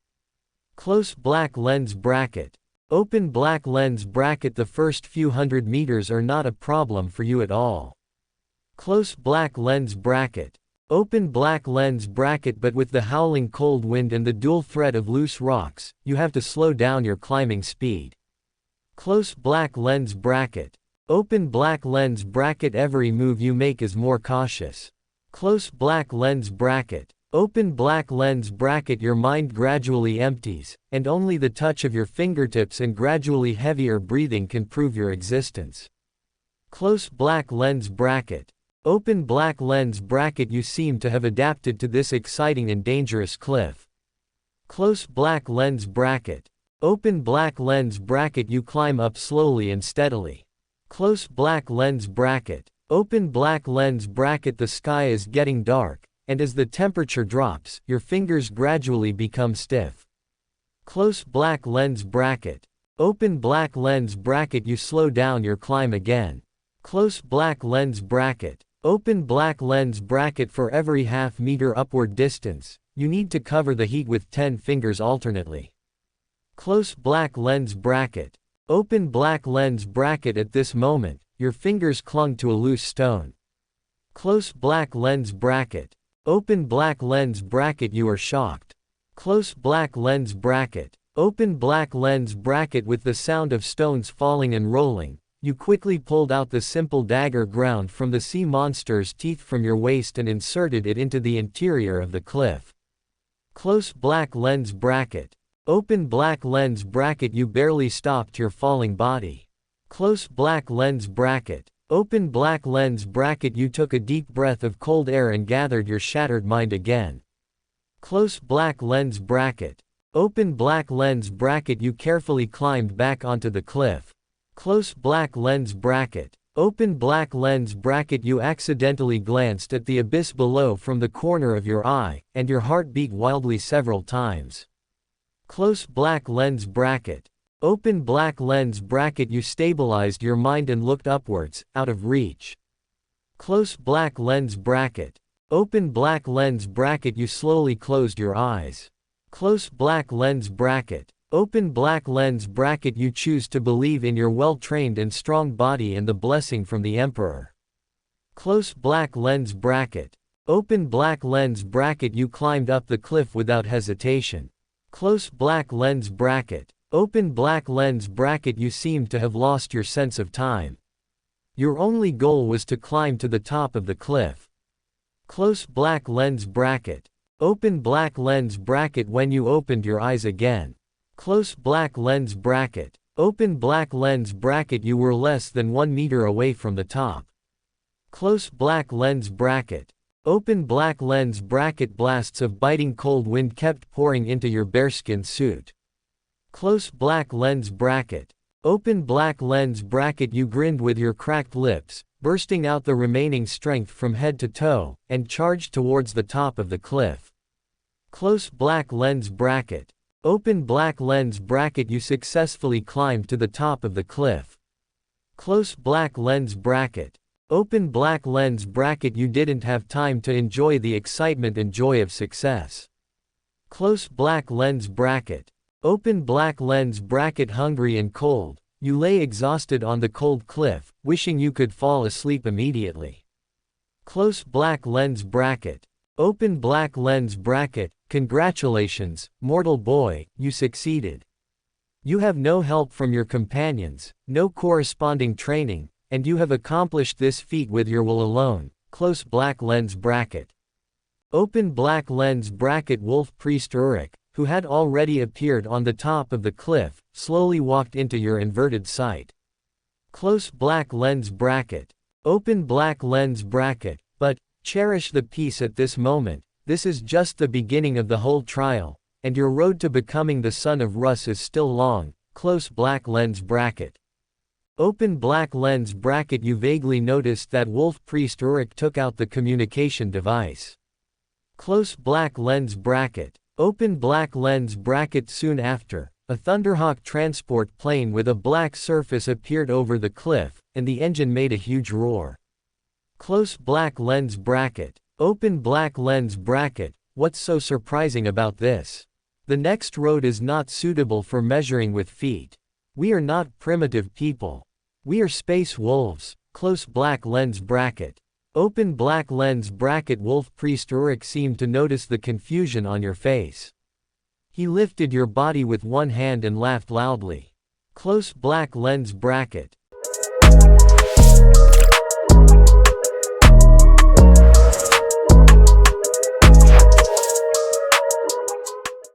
Close black lens bracket. Open black lens bracket. The first few hundred meters are not a problem for you at all. Close black lens bracket. Open black lens bracket. But with the howling cold wind and the dual threat of loose rocks, you have to slow down your climbing speed. Close black lens bracket. Open black lens bracket. Every move you make is more cautious. Close black lens bracket. Open black lens bracket. Your mind gradually empties, and only the touch of your fingertips and gradually heavier breathing can prove your existence. Close black lens bracket. Open black lens bracket. You seem to have adapted to this exciting and dangerous cliff. Close black lens bracket. Open black lens bracket. You climb up slowly and steadily. Close black lens bracket. Open black lens bracket. The sky is getting dark, and as the temperature drops, your fingers gradually become stiff. Close black lens bracket. Open black lens bracket. You slow down your climb again. Close black lens bracket. Open black lens bracket. For every half-meter upward distance, you need to cover the heat with 10 fingers alternately. Close black lens bracket. Open black lens bracket. At this moment, your fingers clung to a loose stone. Close black lens bracket. Open black lens bracket. You are shocked. Close black lens bracket. Open black lens bracket. With the sound of stones falling and rolling, you quickly pulled out the simple dagger ground from the sea monster's teeth from your waist and inserted it into the interior of the cliff. Close black lens bracket. Open black lens bracket. You barely stopped your falling body. Close black lens bracket. Open black lens bracket. You took a deep breath of cold air and gathered your shattered mind again. Close black lens bracket. Open black lens bracket. You carefully climbed back onto the cliff. Close black lens bracket. Open black lens bracket. You accidentally glanced at the abyss below from the corner of your eye, and your heart beat wildly several times. Close black lens bracket. Open black lens bracket. You stabilized your mind and looked upwards, out of reach. Close black lens bracket. Open black lens bracket. You slowly closed your eyes. Close black lens bracket. Open black lens bracket. You choose to believe in your well-trained and strong body and the blessing from the Emperor. Close black lens bracket. Open black lens bracket. You climbed up the cliff without hesitation. Close black lens bracket. Open black lens bracket. You seemed to have lost your sense of time. Your only goal was to climb to the top of the cliff. Close black lens bracket. Open black lens bracket. When you opened your eyes again. Close black lens bracket. Open black lens bracket. You were less than 1 meter away from the top. Close black lens bracket. Open black lens bracket. Blasts of biting cold wind kept pouring into your bearskin suit. Close black lens bracket. Open black lens bracket. You grinned with your cracked lips, bursting out the remaining strength from head to toe, and charged towards the top of the cliff. Close black lens bracket. Open black lens bracket. You successfully climbed to the top of the cliff. Close black lens bracket. Open black lens bracket. You didn't have time to enjoy the excitement and joy of success. Close black lens bracket. Open black lens bracket. Hungry and cold, You lay exhausted on the cold cliff, wishing you could fall asleep immediately. Close black lens bracket. Open black lens bracket. Congratulations, mortal boy, you succeeded. You have no help from your companions, no corresponding training, and you have accomplished this feat with your will alone. Close black lens bracket. Open black lens bracket. Wolf Priest Uruk, who had already appeared on the top of the cliff, slowly walked into your inverted sight. Close black lens bracket. Open black lens bracket. But, cherish the peace at this moment, this is just the beginning of the whole trial, and your road to becoming the son of Rus is still long. Close black lens bracket. Open black lens bracket. You vaguely noticed that Wolf Priest Uruk took out the communication device. Close black lens bracket. Open black lens bracket. Soon after, a Thunderhawk transport plane with a black surface appeared over the cliff, and the engine made a huge roar. Close black lens bracket. Open black lens bracket. What's so surprising about this? The next road is not suitable for measuring with feet. We are not primitive people. We are space wolves. Close black lens bracket. Open black lens bracket. Wolf Priest Uruk seemed to notice the confusion on your face. He lifted your body with one hand and laughed loudly. Close black lens bracket.